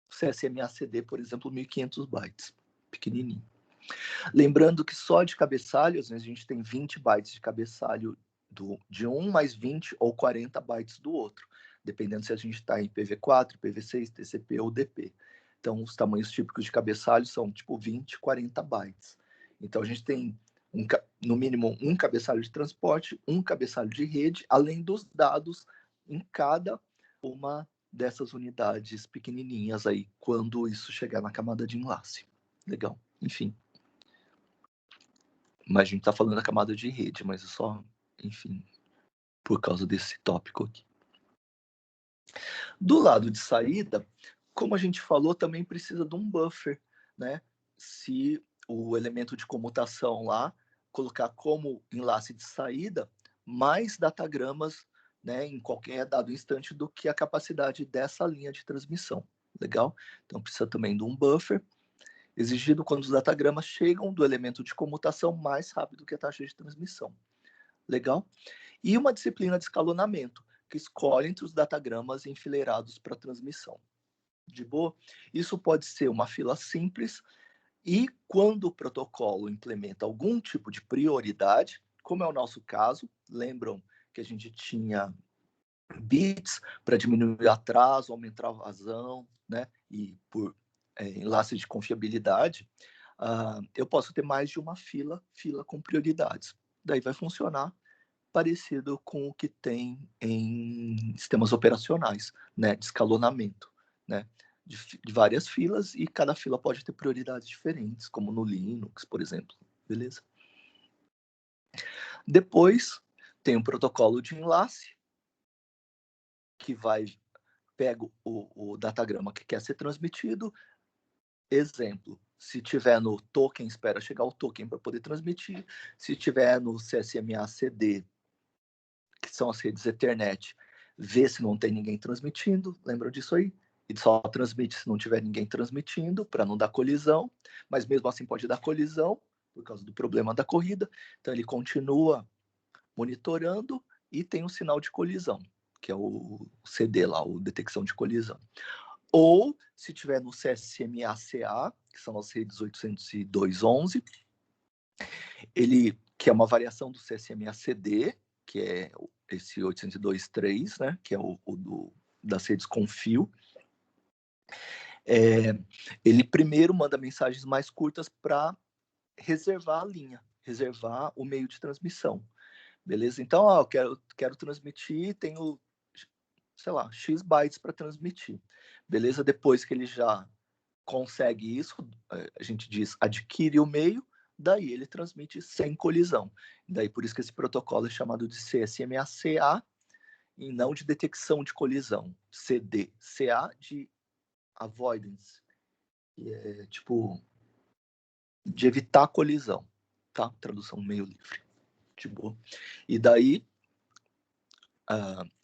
CSMA-CD, por exemplo, 1.500 bytes, pequenininho. Lembrando que só de cabeçalho, às vezes a gente tem 20 bytes de cabeçalho de um, mais 20 ou 40 bytes do outro, dependendo se a gente está em IPv4, IPv6, TCP ou DP. Então, os tamanhos típicos de cabeçalho são tipo 20, 40 bytes. Então, a gente tem, no mínimo, um cabeçalho de transporte, um cabeçalho de rede, além dos dados em cada uma dessas unidades pequenininhas aí, quando isso chegar na camada de enlace. Legal, enfim. Mas a gente está falando da camada de rede, mas é só, enfim, por causa desse tópico aqui. Do lado de saída, como a gente falou, também precisa de um buffer, né? Se o elemento de comutação lá colocar como enlace de saída mais datagramas, né, em qualquer dado instante do que a capacidade dessa linha de transmissão. Legal? Então precisa também de um buffer exigido quando os datagramas chegam do elemento de comutação mais rápido que a taxa de transmissão. Legal? E uma disciplina de escalonamento, que escolhe entre os datagramas enfileirados para transmissão. De boa? Isso pode ser uma fila simples e quando o protocolo implementa algum tipo de prioridade, como é o nosso caso, lembram que a gente tinha bits para diminuir o atraso, aumentar a vazão, né? E por enlace de confiabilidade, eu posso ter mais de uma fila com prioridades. Daí vai funcionar parecido com o que tem em sistemas operacionais, né, de escalonamento, né, de várias filas e cada fila pode ter prioridades diferentes, como no Linux, por exemplo, beleza? Depois tem um protocolo de enlace que pega o datagrama que quer ser transmitido. Exemplo, se tiver no token, espera chegar o token para poder transmitir. Se tiver no CSMA-CD, que são as redes Ethernet, vê se não tem ninguém transmitindo, lembra disso aí? E só transmite se não tiver ninguém transmitindo, para não dar colisão, mas mesmo assim pode dar colisão, por causa do problema da corrida. Então ele continua monitorando e tem um sinal de colisão, que é o CD lá, o detecção de colisão. Ou, se tiver no CSMA-CA, que são as redes 802.11, que é uma variação do CSMA-CD, que é esse 802.3, né, que é das redes com fio, ele primeiro manda mensagens mais curtas para reservar a linha, reservar o meio de transmissão. Beleza? Então, ó, eu quero transmitir, tenho, sei lá, X bytes para transmitir. Beleza? Depois que ele já consegue isso, a gente diz adquire o meio, daí ele transmite sem colisão. Daí por isso que esse protocolo é chamado de CSMA-CA e não de detecção de colisão. CD, CA de avoidance, que é tipo de evitar colisão, tá? Tradução meio livre. De boa. E daí,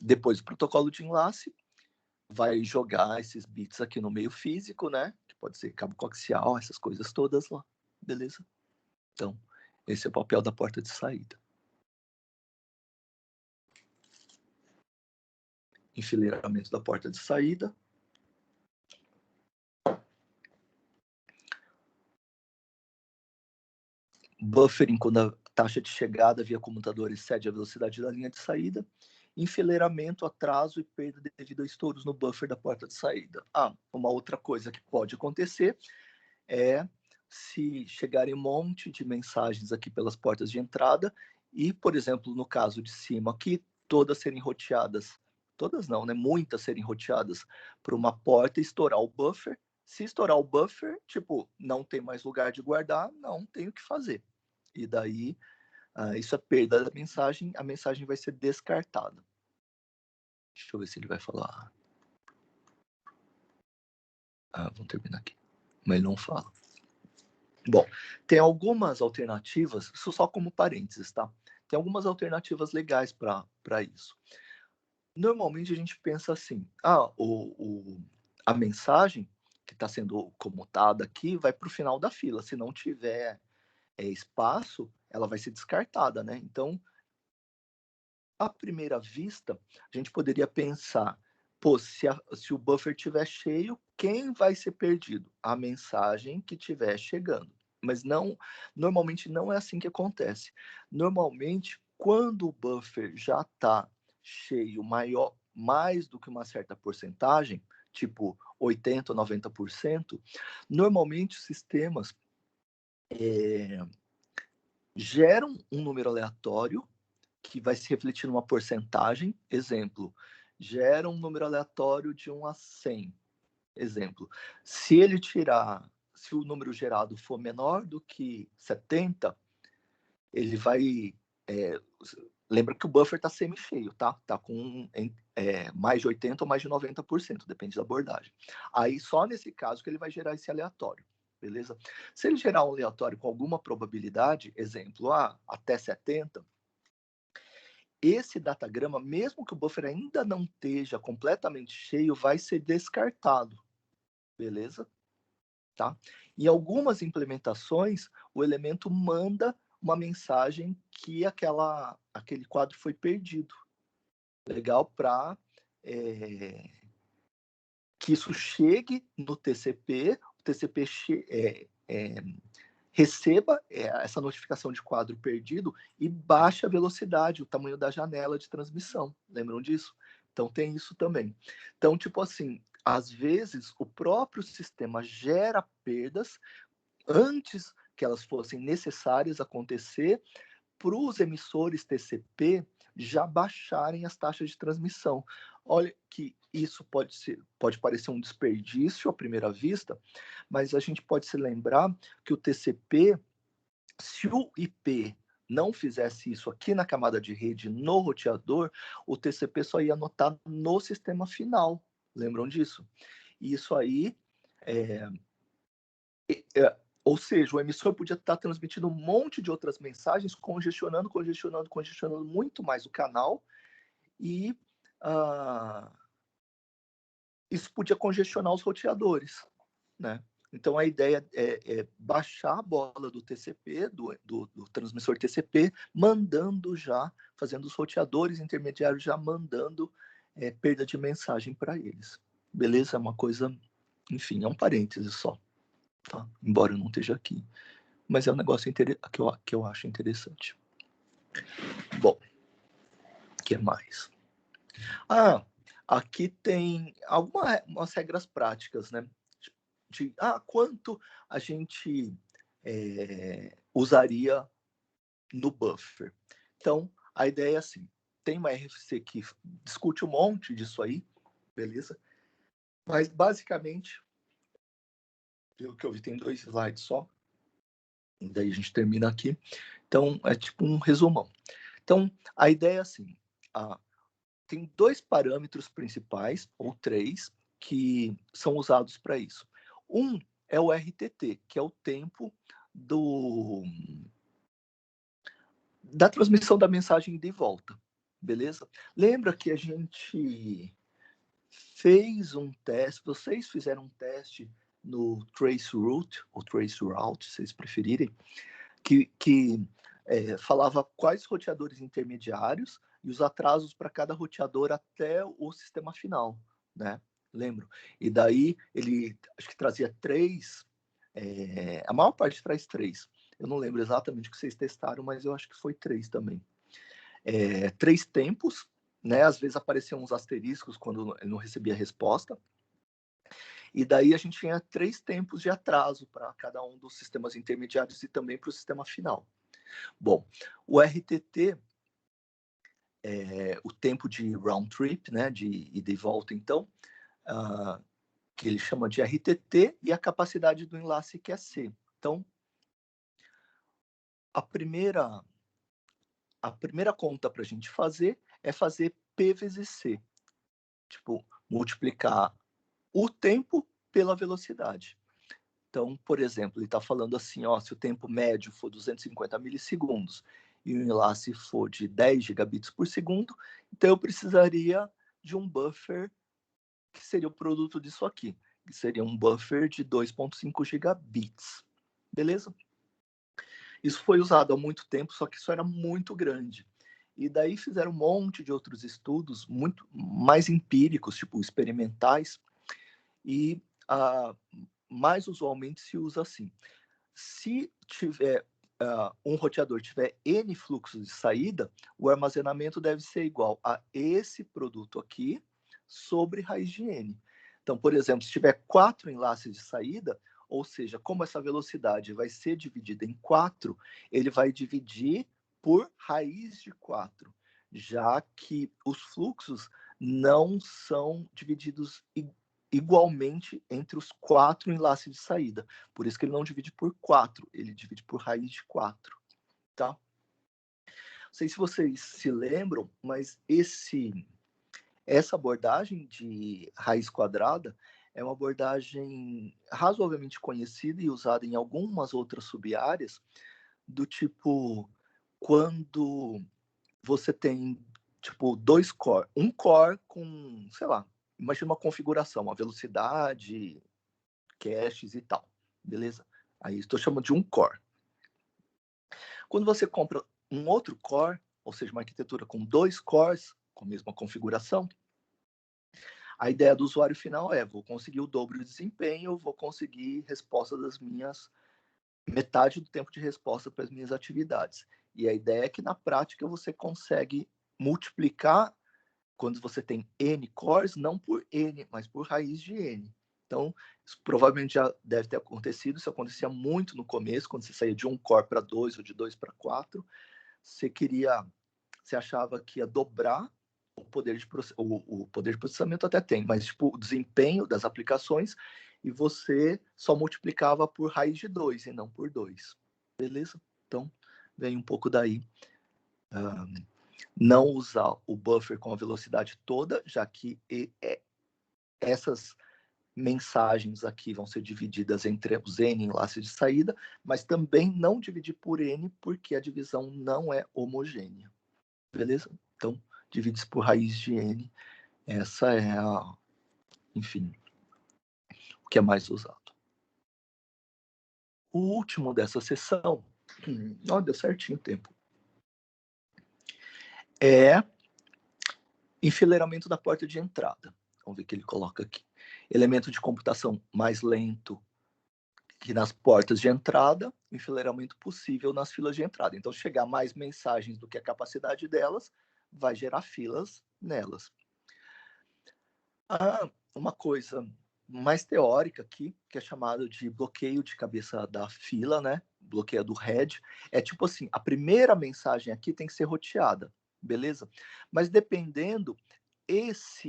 depois do protocolo de enlace, vai jogar esses bits aqui no meio físico, né? Que pode ser cabo coaxial, essas coisas todas lá. Beleza? Então, esse é o papel da porta de saída. Enfileiramento da porta de saída. Buffering, quando a taxa de chegada via comutador excede a velocidade da linha de saída. Enfileiramento, atraso e perda devido a estouros no buffer da porta de saída. Uma outra coisa que pode acontecer é se chegarem um monte de mensagens aqui pelas portas de entrada e, por exemplo, no caso de cima aqui, todas serem roteadas, todas não, né? Muitas serem roteadas para uma porta e estourar o buffer. Se estourar o buffer, tipo, não tem mais lugar de guardar, não tem o que fazer. E daí, isso é perda da mensagem, a mensagem vai ser descartada. Deixa eu ver se ele vai falar. Vamos terminar aqui. Mas ele não fala. Bom, tem algumas alternativas, isso só como parênteses, tá? Tem algumas alternativas legais para isso. Normalmente a gente pensa assim, a mensagem que está sendo comutada aqui vai para o final da fila. Se não tiver espaço, ela vai ser descartada, né? Então, à primeira vista, a gente poderia pensar, pô, se o buffer estiver cheio, quem vai ser perdido? A mensagem que estiver chegando. Mas normalmente não é assim que acontece. Normalmente, quando o buffer já está cheio, mais do que uma certa porcentagem, tipo 80% ou 90%, normalmente os sistemas geram um número aleatório que vai se refletir numa porcentagem. Exemplo, gera um número aleatório de 1 a 100. Exemplo, se o número gerado for menor do que 70, ele vai... lembra que o buffer está semi-cheio, tá? Está com mais de 80% ou mais de 90%, depende da abordagem. Aí, só nesse caso que ele vai gerar esse aleatório, beleza? Se ele gerar um aleatório com alguma probabilidade, exemplo, até 70%, esse datagrama, mesmo que o buffer ainda não esteja completamente cheio, vai ser descartado, beleza? Tá? Em algumas implementações, o elemento manda uma mensagem que aquele quadro foi perdido. Legal para que isso chegue no TCP, o TCP receba essa notificação de quadro perdido e baixe a velocidade, o tamanho da janela de transmissão. Lembram disso? Então tem isso também. Então, tipo assim, às vezes o próprio sistema gera perdas antes que elas fossem necessárias acontecer para os emissores TCP já baixarem as taxas de transmissão. Olha que isso pode parecer um desperdício à primeira vista, mas a gente pode se lembrar que o TCP, se o IP não fizesse isso aqui na camada de rede, no roteador, o TCP só ia anotar no sistema final. Lembram disso? E isso aí ou seja, o emissor podia estar transmitindo um monte de outras mensagens, congestionando muito mais o canal, e isso podia congestionar os roteadores, né? Então, a ideia é baixar a bola do TCP, do transmissor TCP, fazendo os roteadores intermediários já mandando perda de mensagem para eles. Beleza? É uma coisa, enfim, é um parêntese só. Tá? Embora eu não esteja aqui. Mas é um negócio que eu acho interessante. Bom, o que mais? Aqui tem algumas regras práticas, né? Quanto a gente usaria no buffer. Então, a ideia é assim, tem uma RFC que discute um monte disso aí, beleza? Mas, basicamente, pelo que eu vi, tem 2 slides só. E daí a gente termina aqui. Então, é tipo um resumão. Então, a ideia é assim, tem 2 parâmetros principais, ou 3, que são usados para isso. Um é o RTT, que é o tempo da transmissão da mensagem de volta, beleza? Lembra que a gente fez um teste, vocês fizeram um teste no Traceroute, ou Traceroute, se vocês preferirem, que falava quais roteadores intermediários e os atrasos para cada roteador até o sistema final, né? Lembro. E daí ele, acho que trazia 3, a maior parte traz 3. Eu não lembro exatamente o que vocês testaram, mas eu acho que foi 3 também. 3 tempos, né? Às vezes apareciam uns asteriscos quando ele não recebia resposta. E daí a gente tinha 3 tempos de atraso para cada um dos sistemas intermediários e também para o sistema final. Bom, o RTT, o tempo de round trip, né, de ida e volta, então, que ele chama de RTT, e a capacidade do enlace, que é C. Então, a primeira conta para a gente fazer é fazer P vezes C. Tipo, multiplicar o tempo pela velocidade. Então, por exemplo, ele está falando assim, ó, se o tempo médio for 250 milissegundos e o enlace for de 10 gigabits por segundo, então eu precisaria de um buffer que seria o produto disso aqui, que seria um buffer de 2,5 gigabits. Beleza? Isso foi usado há muito tempo, só que isso era muito grande. E daí fizeram um monte de outros estudos, muito mais empíricos, tipo experimentais, e mais usualmente se usa assim. Se tiver um roteador tiver N fluxos de saída, o armazenamento deve ser igual a esse produto aqui sobre raiz de N. Então, por exemplo, se tiver 4 enlaces de saída, ou seja, como essa velocidade vai ser dividida em 4, ele vai dividir por raiz de 4, já que os fluxos não são divididos igualmente entre os 4 enlaces de saída. Por isso que ele não divide por 4, ele divide por raiz de 4. Tá? Não sei se vocês se lembram, mas essa abordagem de raiz quadrada é uma abordagem razoavelmente conhecida e usada em algumas outras sub-áreas, do tipo, quando você tem, tipo, 2 core, um core com, sei lá, imagina uma configuração, uma velocidade, caches e tal, beleza? Aí estou chamando de um core. Quando você compra um outro core, ou seja, uma arquitetura com 2 cores, com a mesma configuração, a ideia do usuário final é: vou conseguir o dobro de desempenho, vou conseguir resposta das minhas, metade do tempo de resposta para as minhas atividades. E a ideia é que na prática você consegue multiplicar, quando você tem N cores, não por N, mas por raiz de N. Então, isso provavelmente já deve ter acontecido. Isso acontecia muito no começo, quando você saía de um core para 2 ou de 2 para 4. Você achava que ia dobrar o poder de processamento, até tem, mas tipo, o desempenho das aplicações, e você só multiplicava por raiz de 2 e não por 2. Beleza? Então, vem um pouco daí. Não usar o buffer com a velocidade toda, já que essas mensagens aqui vão ser divididas entre os N enlaces de saída, mas também não dividir por N, porque a divisão não é homogênea. Beleza? Então, divide-se por raiz de N. Essa é enfim, o que é mais usado. O último dessa sessão, deu certinho o tempo, é enfileiramento da porta de entrada. Vamos ver o que ele coloca aqui. Elemento de computação mais lento que nas portas de entrada, enfileiramento possível nas filas de entrada. Então, chegar mais mensagens do que a capacidade delas vai gerar filas nelas. Uma coisa mais teórica aqui, que é chamado de bloqueio de cabeça da fila, né? Bloqueio do head. É tipo assim, a primeira mensagem aqui tem que ser roteada, beleza? Mas dependendo,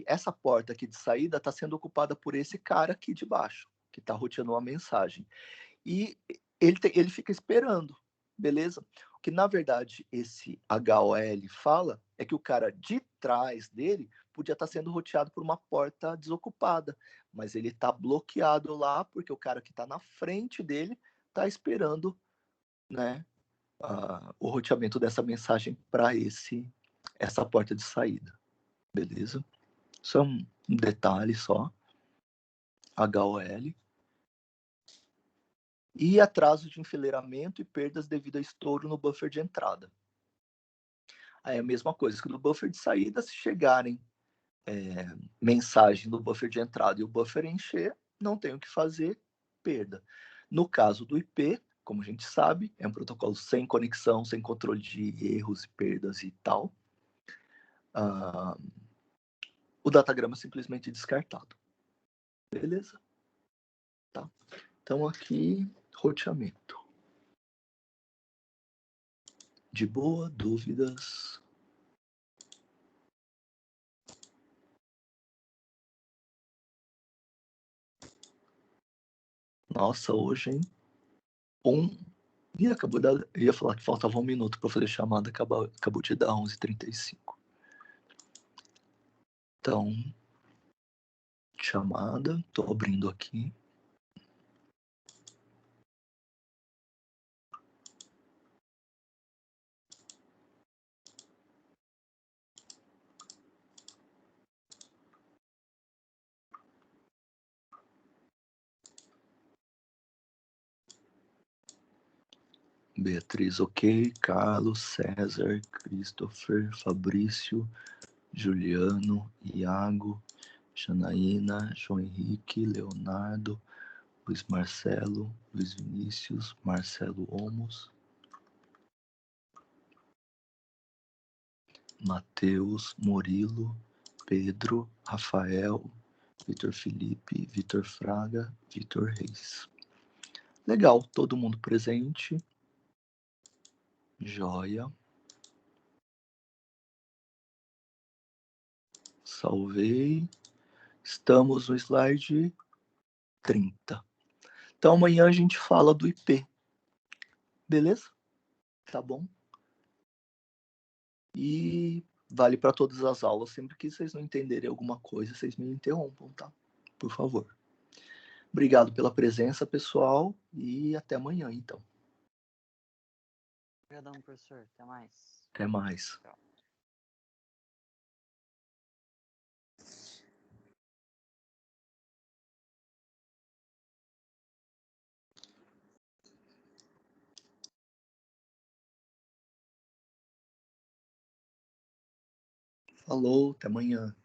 essa porta aqui de saída está sendo ocupada por esse cara aqui de baixo, que está roteando uma mensagem. E ele fica esperando, beleza? O que, na verdade, esse HOL fala é que o cara de trás dele podia estar sendo roteado por uma porta desocupada, mas ele está bloqueado lá porque o cara que está na frente dele está esperando, né, o roteamento dessa mensagem para essa porta de saída, beleza? Isso é um detalhe só. HOL. E atraso de enfileiramento e perdas devido a estouro no buffer de entrada. Aí é a mesma coisa que no buffer de saída, se chegarem mensagem no buffer de entrada e o buffer encher, não tem o que fazer, perda. No caso do IP, como a gente sabe, é um protocolo sem conexão, sem controle de erros e perdas e tal. O datagrama é simplesmente descartado. Beleza? tá? Então aqui, roteamento. De boa, dúvidas? Nossa, hoje, hein? Ih, acabou de dar... Eu ia falar que faltava 1 minuto para fazer chamada, acabou de dar 11h35. Então, chamada, tô abrindo aqui. Beatriz, ok. Carlos, César, Christopher, Fabrício, Juliano, Iago, Janaína, João Henrique, Leonardo, Luiz Marcelo, Luiz Vinícius, Marcelo Olmos, Matheus, Murilo, Pedro, Rafael, Vitor Felipe, Vitor Fraga, Vitor Reis. Legal, todo mundo presente. Joia. Salvei. Estamos no slide 30. Então amanhã a gente fala do IP. Beleza? Tá bom? E vale para todas as aulas. Sempre que vocês não entenderem alguma coisa, vocês me interrompam, tá? Por favor. Obrigado pela presença, pessoal. E até amanhã, então. Obrigadão, professor. Até mais. Até mais. Tchau. Falou, até amanhã.